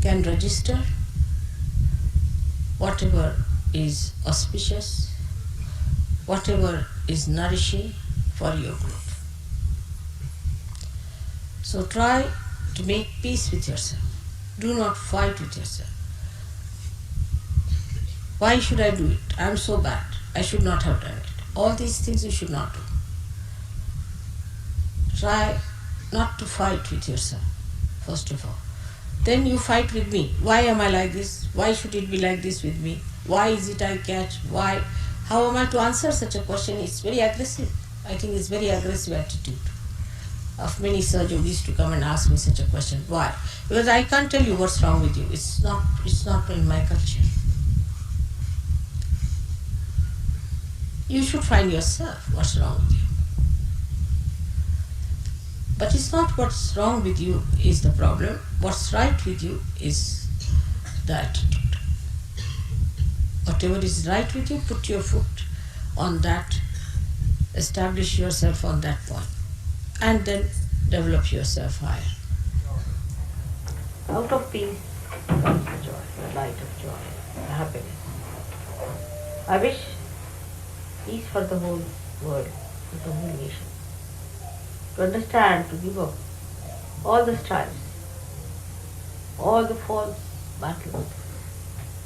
can register whatever is auspicious, whatever is nourishing for your growth. So try to make peace with yourself. Do not fight with yourself. Why should I do it? I'm so bad. I should not have done it. All these things you should not do. Try not to fight with yourself, first of all. Then you fight with me. Why am I like this? Why should it be like this with me? Why is it I catch? Why? How am I to answer such a question? It's very aggressive. I think it's very aggressive attitude of many surgeons to come and ask me such a question. Why? Because I can't tell you what's wrong with you. It's not in my culture. You should find yourself what's wrong with you. But it's not what's wrong with you is the problem. What's right with you is the attitude. Whatever is right with you, put your foot on that, establish yourself on that point, and then develop yourself higher. Out of peace comes the joy, the light of joy, the happiness. I wish peace for the whole world, for the whole nation. To understand, to give up all the strives, all the false battles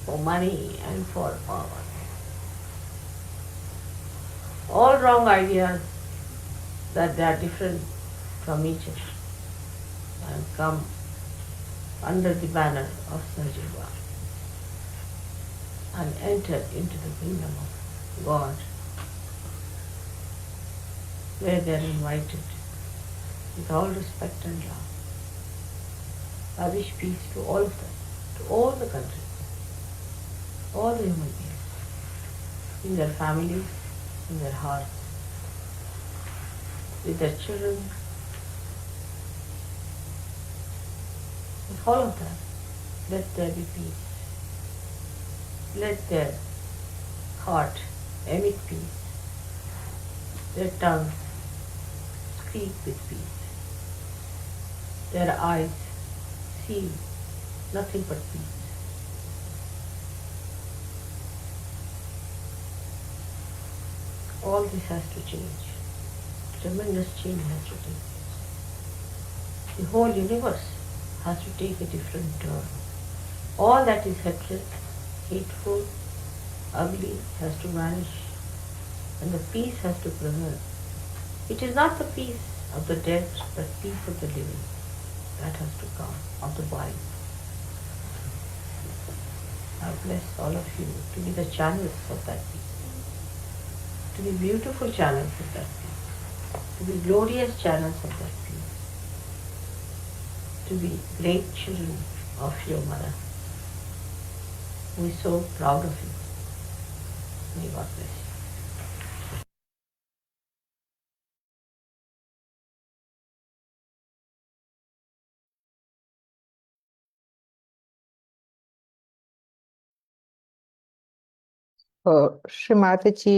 for money and for power, all wrong ideas that they are different from each other, and come under the banner of Sajjiva and enter into the kingdom of God, where they are invited with all respect and love. I wish peace to all of them, to all the countries, all the human beings, in their families, in their hearts, with their children, with all of them. Let there be peace. Let their heart emit peace, their tongue speak with peace, their eyes see nothing but peace. All this has to change. Tremendous change has to take place. the whole universe has to take a different turn. All that is hateful, ugly has to vanish, and the peace has to prevail. It is not the peace of the dead, but peace of the living. That has to come, of the body. I bless all of you to be the channels of that peace, to be beautiful channels of that peace, to be glorious channels of that peace, to be great children of your mother. We're so proud of you. May God bless you. ஸ்ரீமாதிஜி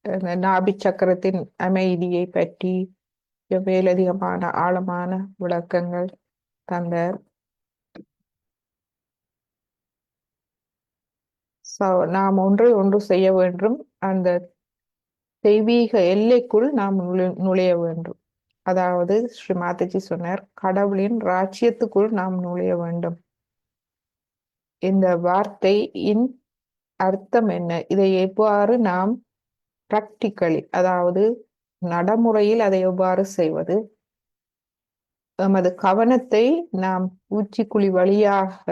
அந்த நாபி சக்கரத்தின் அமைதியை பற்றி மேலதிகமான ஆழமான விளக்கங்கள் தந்தார். நாம் ஒன்று செய்ய வேண்டும், அந்த தெய்வீக எல்லைக்குள் நாம் நுழைய வேண்டும். அதாவது ஸ்ரீமாதிஜி சொன்னார், கடவுளின் ராஜ்யத்துக்குள் நாம் நுழைய வேண்டும். இந்த வார்த்தையின் அர்த்தம் என்ன? இதை எவ்வாறு நாம் பிராக்டிக்கலி, அதாவது நடைமுறையில் அதை எவ்வாறு செய்வது? எமது கவனத்தை நாம் ஊச்சிக்குழி வழியாக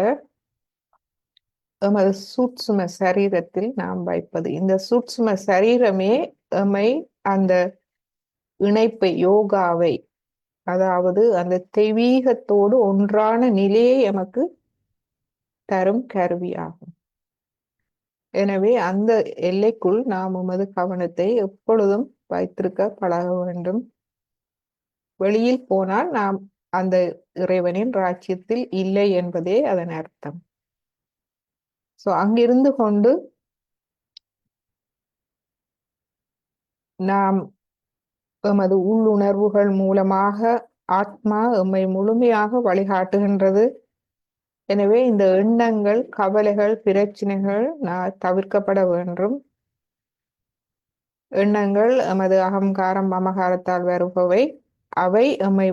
எமது சூட்சும சரீரத்தில் நாம் வைப்பது. இந்த சூட்சும சரீரமே எம்மை அந்த இணைப்பை, யோகாவை, அதாவது அந்த தெய்வீகத்தோடு ஒன்றான நிலையை எமக்கு தரும் கருவியாகும். எனவே அந்த எல்லைக்குள் நாம் உமது கவனத்தை எப்பொழுதும் வைத்திருக்க பழக வேண்டும். வெளியில் போனால் நாம் அந்த இறைவனின் ராஜ்யத்தில் இல்லை என்பதே அதன் அர்த்தம். அங்கிருந்து கொண்டு நாம் எமது உள்ளுணர்வுகள் மூலமாக ஆத்மா எம்மை முழுமையாக வழிகாட்டுகின்றது. எனவே இந்த எண்ணங்கள், கவலைகள், பிரச்சனைகள் தவிர்க்கப்பட வேண்டும். எண்ணங்கள் எமது அகங்காரம், மமகாரத்தால் வருபவை. அவை எம்மை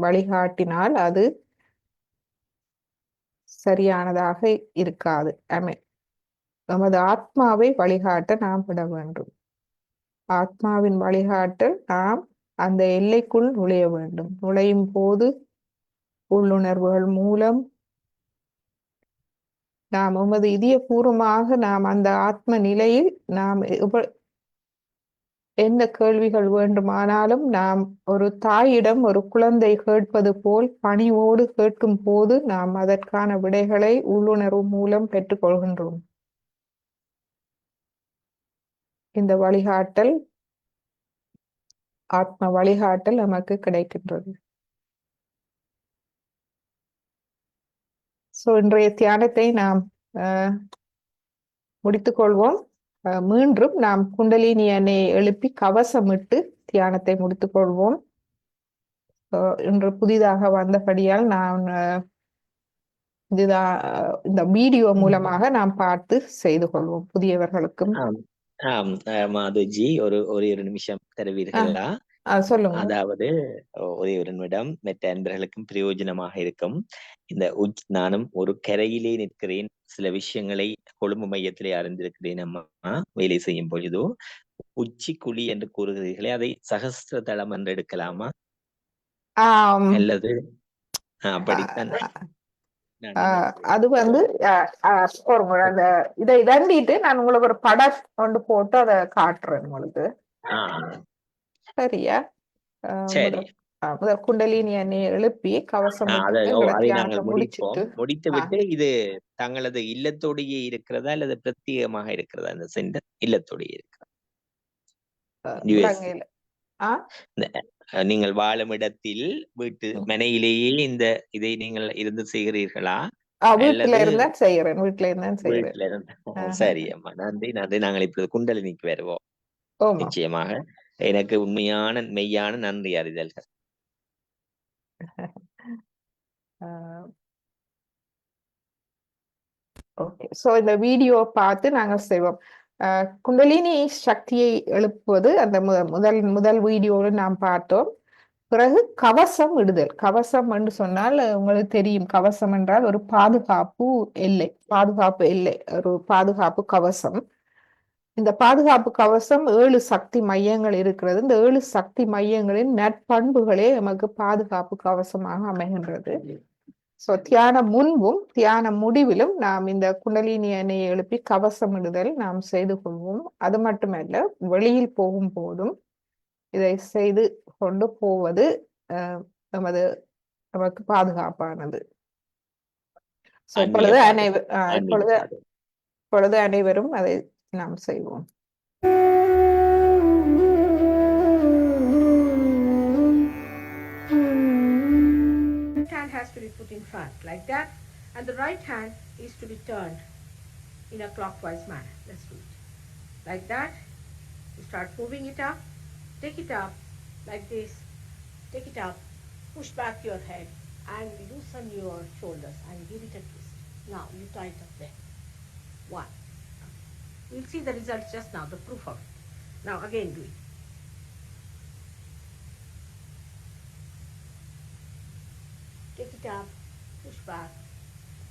வழிகாட்டினால் அது சரியானதாக இருக்காது. எமது ஆத்மாவை வழிகாட்ட நாம் விட வேண்டும். ஆத்மாவின் வழிகாட்டல், நாம் அந்த எல்லைக்குள் நுழைய வேண்டும். நுழையும் போது உள்ளுணர்வுகள் மூலம் நாம் உமது இதயபூர்வமாக நாம் அந்த ஆத்ம நிலையில் நாம் எந்த கேள்விகள் வேண்டுமானாலும் நாம் ஒரு தாயிடம் ஒரு குழந்தை கேட்பது போல் பணிவோடு கேட்கும் போது நாம் அதற்கான விடைகளை உள்ளுணர்வு மூலம் பெற்றுக்கொள்கின்றோம். இந்த வழிகாட்டல், ஆத்ம வழிகாட்டல் நமக்கு கிடைக்கின்றது. இன்றைய தியானத்தை நாம் முடித்துக்கொள்வோம். மீண்டும் நாம் குண்டலினி அன்னையை எழுப்பி கவசமிட்டு தியானத்தை முடித்துக்கொள்வோம். இன்று புதிதாக வந்தபடியால் நான் இந்த வீடியோ மூலமாக நாம் பார்த்து செய்து கொள்வோம். புதியவர்களுக்கும் மாதுஜி ஒரு நிமிஷம் தருவீர்களா? சொல்லுங்க. அதாவது ஒரே ஒரு நிமிடம் மற்ற அன்பர்களுக்கும் பிரயோஜனமாக இருக்கும். இந்த நானும் ஒரு கரையிலே நிற்கிறேன், சில விஷயங்களை கொழும்பு மையத்திலே அறிந்திருக்கிறேன். அம்மா வேலை செய்யும் பொழுதோ உச்சி குழி என்று கூறுகிறீர்களே, அதை சகஸ்திர தளம் என்று எடுக்கலாமா? அல்லது அப்படித்தான் அது இதை தண்டிட்டு நான் உங்களுக்கு ஒரு படம் கொண்டு போட்டு அதை காட்டுறேன் உங்களுக்கு. சரியா? முதல் குண்டலினி அன்னையை எழுப்பி கவசம் முடித்து விட்டு, இது தங்களது இல்லத்தோடையே இருக்கிறதா அல்லது பிரத்யேகமாக இருக்கிறதா? இந்த சென்டர் இல்லத்தோடையே இருக்கிறதா? நீங்கள் வாழும் இடத்தில் வீட்டு மனையிலேயே இந்த இதை நீங்கள் இருந்து செய்கிறீர்களா? வீட்டுல இருந்தா செய்யறேன். சரி அம்மா, நன்றி. நாங்கள் இப்ப குண்டலினிக்கு வருவோம். நிச்சயமாக எனக்கு உண்மையான மெய்யான நன்றி அறிதல்கள். இந்த வீடியோ பார்த்து நாங்கள் செய்வோம். குண்டலினி சக்தியை எழுப்புவது அந்த முதல் வீடியோவில் நாம் பார்த்தோம். பிறகு கவசம் இடுதல். கவசம் என்று சொன்னால் உங்களுக்கு தெரியும், கவசம் என்றால் ஒரு பாதுகாப்பு எல்லை, பாதுகாப்பு எல்லை, ஒரு பாதுகாப்பு கவசம். இந்த பாதுகாப்பு கவசம் 7 சக்தி மையங்கள் இருக்கிறது. இந்த 7 சக்தி மையங்களின் நற்பண்புகளே நமக்கு பாதுகாப்பு கவசமாக அமைகின்றது. ஸோ தியானம் முன்பும் தியான முடிவிலும் நாம் இந்த குண்டலினி எண்ணெயை எழுப்பி கவசம் இடுதல் நாம் செய்து கொள்வோம். அது மட்டுமல்ல, வெளியில் போகும் போதும் இதை செய்து கொண்டு போவது நமக்கு பாதுகாப்பானது. இப்பொழுது அனைவரும் அதை நாம் செய்வோம். Hand has to be put in front like that, and the right hand is to be turned in a clockwise manner. Let's do it like that. You start moving it up, take it up like this, take it up, push back your head and loosen your shoulders and give it a twist. Now you tie it up there. One. We'll see the results just now, the proof of it. Now again do it. Take it up, push back,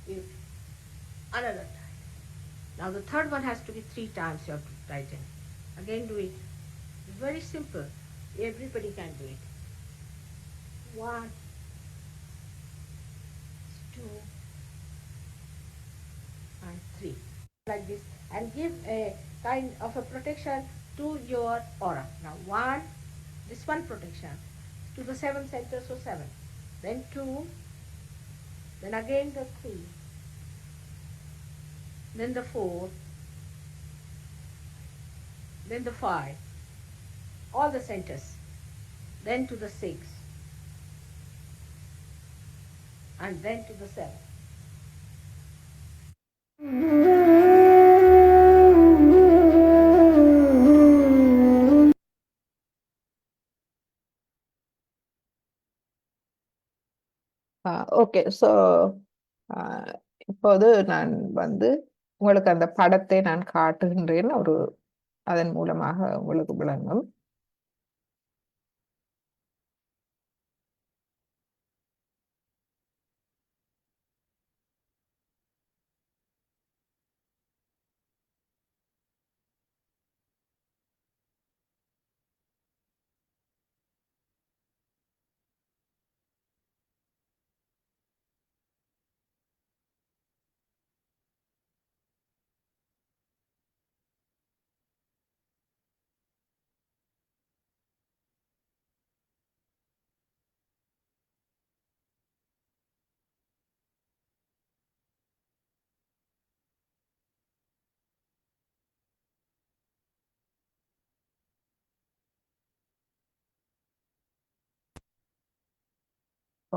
give another time. Now the third one has to be 3 times you have to tighten. Again do it. It's very simple. Everybody can do it. 1, 2, and 3. Like this. And give a kind of a protection to your aura. Now 1, this one protection to the 7 centers, so 7. Then 2, then again the 3, then the 4, then the 5, all the centers, then to the 6, and then to the 7. Okay. So இப்போது நான் உங்களுக்கு அந்த படத்தை நான் காட்டுகின்றேன். அதன் மூலமாக உங்களுக்கு விளங்கும்.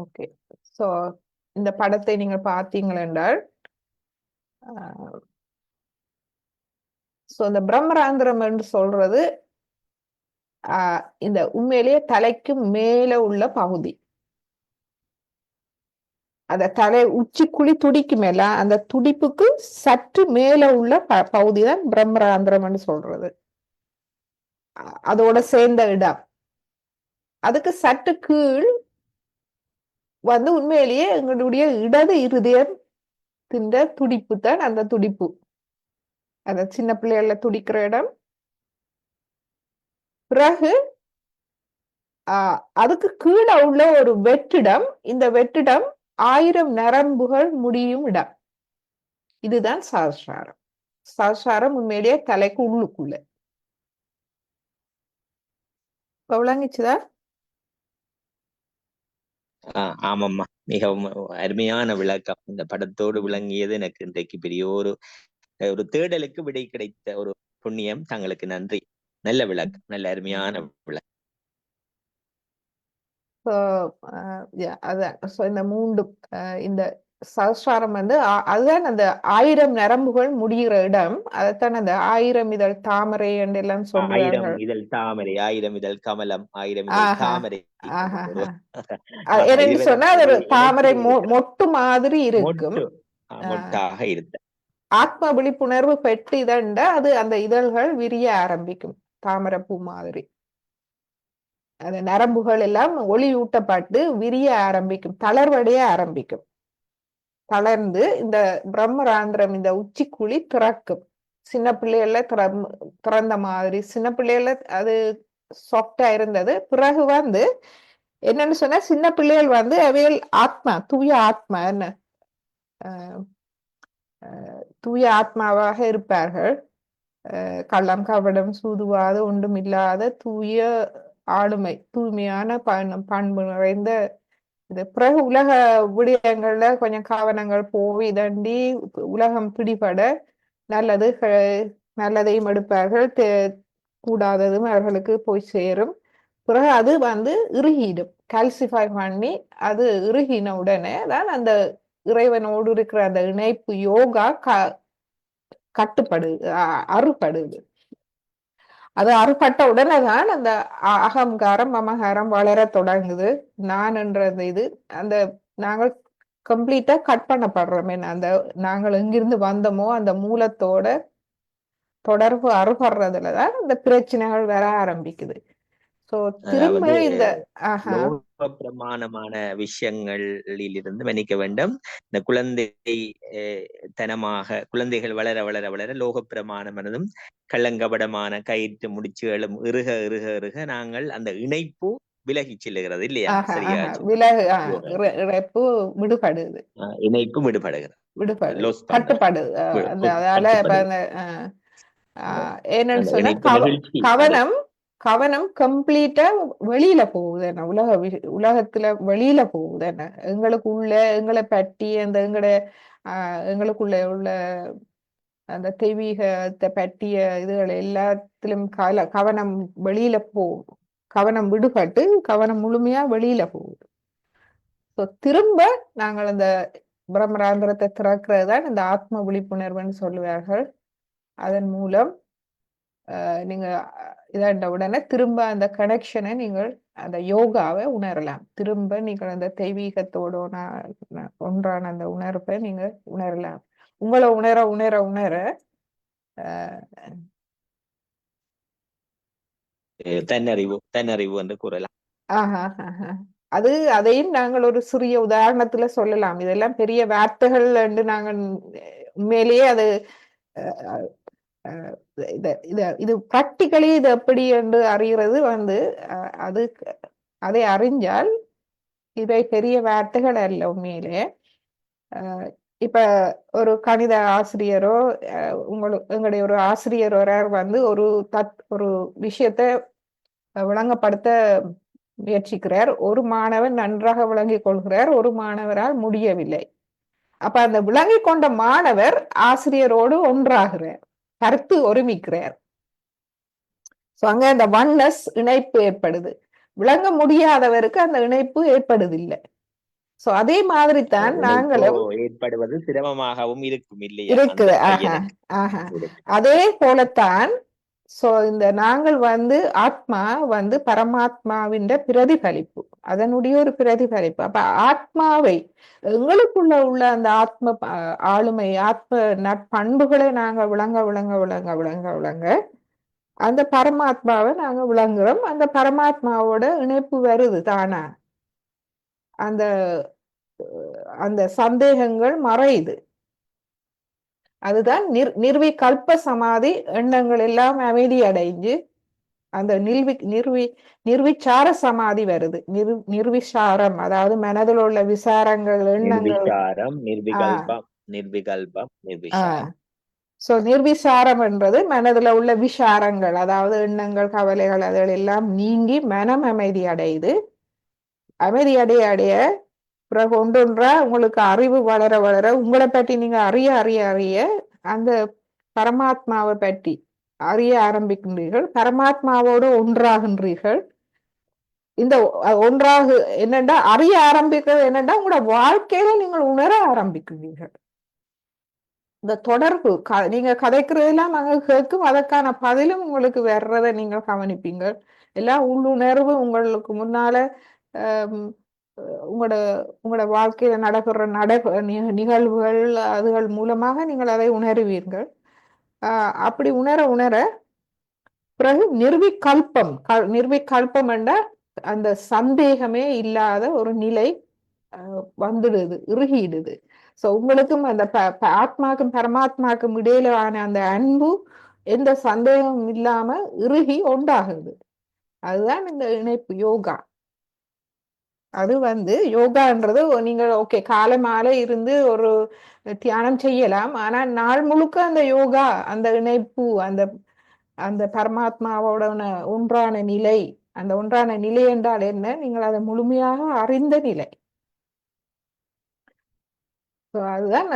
ஓகே. ஸோ இந்த படத்தை நீங்கள் பார்த்தீங்கள் என்றால், ஸோ இந்த பிரம்மராந்திரம் என்று சொல்றது இந்த உண்மையிலேயே தலைக்கு மேல உள்ள பகுதி. அந்த தலை உச்சிக்குழி துடிக்கு மேல, அந்த துடிப்புக்கு சற்று மேல உள்ள பகுதி தான் பிரம்மராந்திரம் என்று சொல்றது. அதோட சேர்ந்த இடம். அதுக்கு சற்று கீழ் உண்மையிலேயே எங்களுடைய இடது இருதயம் துடிப்பு தான் அந்த துடிப்பு. அந்த சின்ன பிள்ளைகள துடிக்கிற இடம். பிறகு அதுக்கு கீழே உள்ள ஒரு வெற்றிடம். இந்த வெற்றிடம் 1000 நரம்புகள் முடியும் இடம். இதுதான் சஹஸ்ராரம். சஹஸ்ராரம் உண்மையிலேயே தலைக்கு உள்ளுக்குள்ள. விளங்கிச்சுதா? ஆமாம்மா, மிகவும் அருமையான விளக்கம். இந்த படத்தோடு விளங்கியது எனக்கு இன்றைக்கு பெரிய ஒரு தேடலுக்கு விடை கிடைத்த ஒரு புண்ணியம். தங்களுக்கு நன்றி. நல்ல விளக்கம், நல்ல அருமையான விளக்கம். இந்த மூன்று இந்த சஹஸ்ராரம் அதுதான் அந்த 1000 நரம்புகள் முடிகிற இடம். அதைத்தான் அந்த 1000 இதழ் தாமரை என்றெல்லாம் சொல்றாங்க. 1000 இதழ் தாமரை, 1000 இதழ் கமலம், 1000 இதழ் தாமரை. என்னன்னு சொன்னா ஒரு தாமரை மொட்டு மாதிரி இருக்கும். மொட்டாக இருந்த ஆத்ம விழிப்புணர்வு பெற்று இதண்ட அது அந்த இதழ்கள் விரிய ஆரம்பிக்கும், தாமரை பூ மாதிரி. அந்த நரம்புகள் எல்லாம் ஒளியூட்டப்பட்டு விரிய ஆரம்பிக்கும், தளர்வடைய ஆரம்பிக்கும். தளர்ந்து இந்த பிரம்மராந்திரம், இந்த உச்சிக்குழி திறக்கும். சின்ன பிள்ளைகள திறந்த மாதிரி, சின்ன பிள்ளைகள அது சாஃப்டா இருந்தது. பிறகு வந்து என்னன்னு சொன்னா, சின்ன பிள்ளைகள் வந்து அவைகள் ஆத்மா, தூய ஆத்மா, என்ன தூய ஆத்மாவாக இருப்பார்கள். கள்ளம் கபடம் சூதுவாத ஒன்றும் இல்லாத தூய ஆளுமை, தூய்மையான பண்பு நிறைந்த இது. பிறகு உலக விடயங்கள்ல கொஞ்சம் கவனங்கள் போய் தண்டி உலகம் பிடிபட நல்லது நல்லதையும் எடுப்பார்கள், கூடாததும் அவர்களுக்கு போய் சேரும். பிறகு அது வந்து இறுகிடும், கால்சிஃபை பண்ணி அது இறுகின உடனே தான் அந்த இறைவனோடு இருக்கிற அந்த இணைப்பு யோகா கட்டுப்படுது, அறுபடுது. அது அறுபட்ட உடனே தான் அந்த அகங்காரம் மமகாரம் வளர தொடங்குது. நான் என்றது இது அந்த நாங்கள் கம்ப்ளீட்டா கட் பண்ணப்படுறோமே, அந்த நாங்கள் எங்கிருந்து வந்தோமோ அந்த மூலத்தோட தொடர்பு அறுபடுறதுலதான் இந்த பிரச்சனைகள் வர ஆரம்பிக்குது. சோ திரும்ப இந்த லோக பிரமாணமான விஷயங்களிலிருந்து மன்னிக்க வேண்டும். இந்த குழந்தை தனமாக குழந்தைகள் வளர வளர வளர லோக பிரமாணமானதும் கள்ளங்கபடமான கயிற்று முடிச்சுகளும் இறுக இறுக இறுக நாங்கள் அந்த இணைப்பு விலகி செல்லுகிறது இல்லையா? சரியா? இணைப்பு விடுபடுது, இணைப்பு விடுபடுகிறது, கட்டுப்பாடு. அதால என்னன்னு சொன்னா கவனம் கம்ப்ளீட்டா வெளியில போகுது, என்ன உலகத்துல வெளியில போகுது, என்ன எங்களுக்கு உள்ள எங்களை பற்றி அந்த எங்களுக்குள்ள உள்ள அந்த தெய்வீகத்தை பற்றிய இதுகள் எல்லாத்திலும் கவனம் வெளியில போகும். கவனம் விடுபட்டு கவனம் முழுமையா வெளியில போகுது. திரும்ப நாங்கள் அந்த பிரம்மராந்திரத்தை திறக்கிறது தான் இந்த ஆத்ம விழிப்புணர்வுன்னு சொல்லுவார்கள். அதன் மூலம் நீங்க இதாண்ட உடனே திரும்ப அந்த கனெக்ஷனை நீங்கள் அந்த யோகாவை உணரலாம். திரும்ப நீங்கள் அந்த தெய்வீகத்தோட ஒன்றான அந்த உணர்வை நீங்க உணரலாம். உங்களை உணர உணர உணர தன்னறிவு என்று கூறலாம். அதையும் நாங்கள் ஒரு சிறிய உதாரணத்துல சொல்லலாம். இதெல்லாம் பெரிய வார்த்தைகள் என்று நாங்கள் உண்மையிலேயே அது இது பிராக்டிகலி இது எப்படி என்று அறிகிறது வந்து அதை அறிஞ்சால் இவை பெரிய வார்த்தைகள் அல்ல உண்மையிலே. இப்ப ஒரு கணித ஆசிரியரோ எங்களுடைய ஒரு ஆசிரியர் வந்து ஒரு விஷயத்தை விளங்கப்படுத்த முயற்சிக்கிறார். ஒரு மாணவன் நன்றாக விளங்கிக் கொள்கிறார், ஒரு மாணவரால் முடியவில்லை. அப்ப அந்த விளங்கி கொண்ட மாணவர் ஆசிரியரோடு ஒன்றாகிறார், கருத்து ஒருமிக்கிறார். அங்க அந்த ஒன்னஸ் இணைப்பு ஏற்படுது. விளங்க முடியாதவருக்கு அந்த இணைப்பு ஏற்படுதில்லை. சோ அதே மாதிரி தான் நாங்களும் ஏற்படுவது சிரமமாகவும் இருக்கும் இல்லையா? இருக்குது. அதே போலத்தான் சோ இந்த நாங்கள் வந்து ஆத்மா வந்து பரமாத்மாவின் பிரதிபலிப்பு, அதனுடைய ஒரு பிரதிபலிப்பு. அப்ப ஆத்மாவை எங்களுக்குள்ள உள்ள அந்த ஆத்ம ஆளுமை, ஆத்ம நற்பண்புகளை நாங்க விளங்க விளங்க விளங்க விளங்க விளங்க அந்த பரமாத்மாவை நாங்க விளங்குறோம். அந்த பரமாத்மாவோட இணைப்பு வருது தானா. அந்த அந்த சந்தேகங்கள் மறையுது. அதுதான் நிர்விகல்ப சமாதி. எண்ணங்கள் எல்லாம் அமைதி அடைஞ்சு அந்த நிர்விச்சார சமாதி வருது. நிர்விசாரம், அதாவது மனதில் உள்ள விசாரங்கள், எண்ணங்கள். சோ நிர்விசாரம் என்றது மனதுல உள்ள விசாரங்கள், அதாவது எண்ணங்கள், கவலைகள், அதுகள் எல்லாம் நீங்கி மனம் அமைதி அடையுது. அமைதி அடைய அடைய பிறகு ஒன்றொன்றா உங்களுக்கு அறிவு வளர வளர உங்களை பற்றி நீங்க அறிய அறிய அறிய அந்த பரமாத்மாவை பற்றி அறிய ஆரம்பிக்கின்றீர்கள். பரமாத்மாவோடு ஒன்றாகின்றீர்கள். இந்த ஒன்றாக என்னண்டா அறிய ஆரம்பிக்கிறது என்னண்டா உங்களோட வாழ்க்கையில நீங்கள் உணர ஆரம்பிக்கிறீர்கள். இந்த தொடர்பு நீங்க கதைக்கிறதெல்லாம் நாங்க கேட்கும், அதற்கான பதிலும் உங்களுக்கு வர்றதை நீங்க கவனிப்பீங்க. எல்லாம் உள்ளுணர்வு உங்களுக்கு முன்னால உங்களோட வாழ்க்கையில நடக்கிற நிகழ்வுகள் அதுகள் மூலமாக நீங்கள் அதை உணருவீர்கள். அப்படி உணர உணர பிறகு நிர்விகல்பம் என்ற அந்த சந்தேகமே இல்லாத ஒரு நிலை வந்துடுது, இறுகிடுது. சோ உங்களுக்கும் அந்த ஆத்மாக்கும் பரமாத்மாக்கும் இடையிலான அந்த அன்பு எந்த சந்தேகமும் இல்லாம இறுகி உண்டாகுது. அதுதான் இந்த இணைப்பு யோகா. அது யோகான்றது நீங்க ஓகே காலை மாலை இருந்து ஒரு தியானம் செய்யலாம். ஆனா நாள் முழுக்க அந்த யோகா, அந்த இணைப்பு, அந்த அந்த பரமாத்மாவோட ஒன்றான நிலை, அந்த ஒன்றான நிலை என்றால் என்ன, நீங்கள் அதை முழுமையாக அறிந்த நிலை. அதுதான்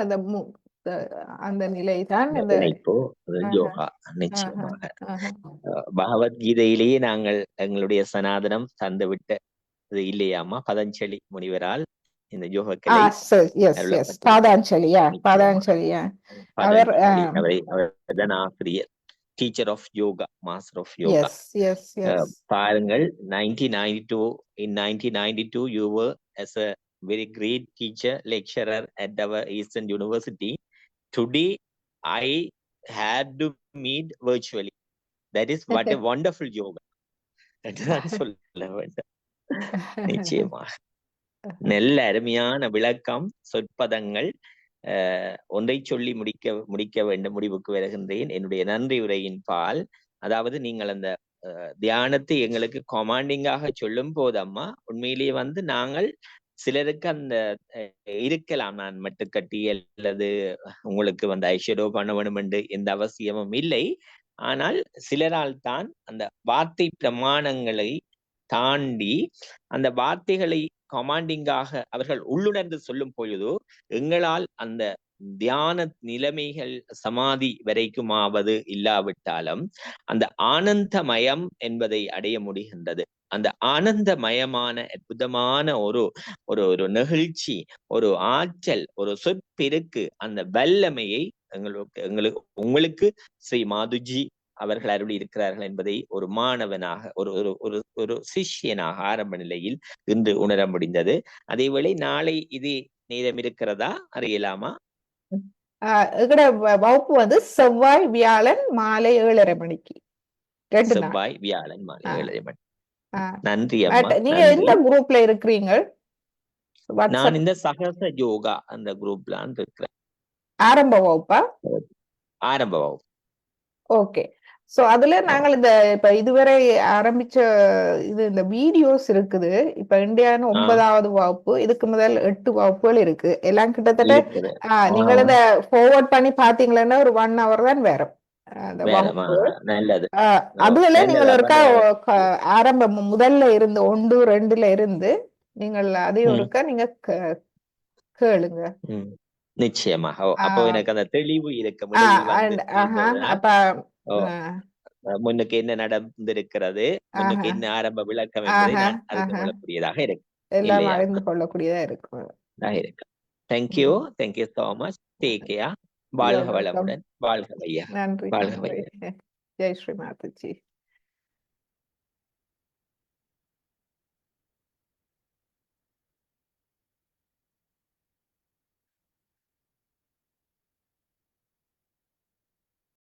அந்த நிலை தான் இந்த இணைப்பு யோகா. நிச்சயமாக பகவத்கீதையிலேயே நாங்கள் எங்களுடைய சனாதனம் தந்துவிட்ட இது இல்லையாமா பதஞ்சலி முனிவரால் இந்த யோகக்கலை ஆசிரியர், teacher of yoga, master of yoga. பாருங்கள், 1992 you were as a very great teacher, lecturer at our Eastern University. Today I had to meet virtually. That is what a wonderful yoga. நான் சொல்ல வேண்டும். நிச்சயமாக நல்ல அருமையான விளக்கம், சொற்பதங்கள். ஒன்றை சொல்லி முடிக்க வேண்டும், முடிவுக்கு வருகின்றேன். என்னுடைய நன்றி உரையின் பால், அதாவது நீங்கள் அந்த தியானத்தை எங்களுக்கு கமாண்டிங்காக சொல்லும் போதம்மா, உண்மையிலேயே நாங்கள் சிலருக்கு அந்த இருக்கலாம், நான் மட்டுக்கட்டி அல்லது உங்களுக்கு ஐஷடோ பண்ண வேணும் என்று எந்த அவசியமும் இல்லை. ஆனால் சிலரால் தான் அந்த வார்த்தை பிரமாணங்களை தாண்டி அந்த வார்த்தைகளை கமாண்டிங்காக அவர்கள் உள்ளுணர்ந்து சொல்லும் பொழுதோ எங்களால் அந்த தியான நிலைமைகள் சமாதி வரைக்குமாவது இல்லாவிட்டாலும் அந்த ஆனந்தமயம் என்பதை அடைய முடிகின்றது. அந்த ஆனந்தமயமான அற்புதமான ஒரு ஒரு நெகிழ்ச்சி, ஒரு ஆற்றல், ஒரு சொற்பெருக்கு, அந்த வல்லமையை உங்களுக்கு ஸ்ரீ மாதுஜி அவர்கள் அருளி இருக்கிறார்கள் என்பதை ஒரு மாணவனாக, ஒரு ஒரு ஒரு சிஷ்யனாக ஆரம்ப நிலையில் இன்று உணர முடிந்தது. அதேவேளை நாளை இதே நேரம் இருக்கிறதா அறியலாமா? வகுப்பு செவ்வாய் வியாழன் மாலை 7:30 மணிக்கு. செவ்வாய் வியாழன் மாலை 7:30 மணி. நன்றி அம்மா. நீங்க எந்த குரூப்ல இருக்கிறீங்க? நான் இந்த சகச யோகா அந்த குரூப்ல இருக்கிறேன். ஆரம்ப வகுப்பா? ஆரம்ப வகுப்பு. ஓகே. சோ அதுல நாங்கள் இப்ப இதுவரை ஆரம்பிச்ச இந்த வீடியோஸ் இருக்குது. இப்ப இந்தியான்னு 9வது வகுப்பு, இதுக்கு முதல் 8 வகுப்புகள் இருக்கு. எல்லாம் கிட்டத்தட்ட நீங்கள் இத ஃபார்வர்ட் பண்ணி பாத்தீங்கன்னா ஒரு 1 hour தான் வரும் அந்த வகுப்பு. அதுல நீங்கள் ஒருக்கா ஆரம்ப முதல்ல இருந்து 1, 2ல இருந்து நீங்கள் அதையும் ஒருக்கா நீங்க கேளுங்க. நிச்சயமாக. அப்போ எனக்கு அந்த தெளிவு இருக்க அப்ப முன்னுக்கு என்ன நடந்திருக்கிறது, முன்னுக்கு என்ன ஆரம்ப விளக்கம் என்பதை நான் அறிந்து கொள்ளக்கூடியதாக இருக்கு. எல்லாம் அறிந்து கொள்ளக்கூடியதா இருக்கும். Thank you so much. Take care. வாழ்க வளமுடன். வாழ்க வையா. நன்றி. வாழ்க வையா. ஜெய் ஸ்ரீ மாதாஜி.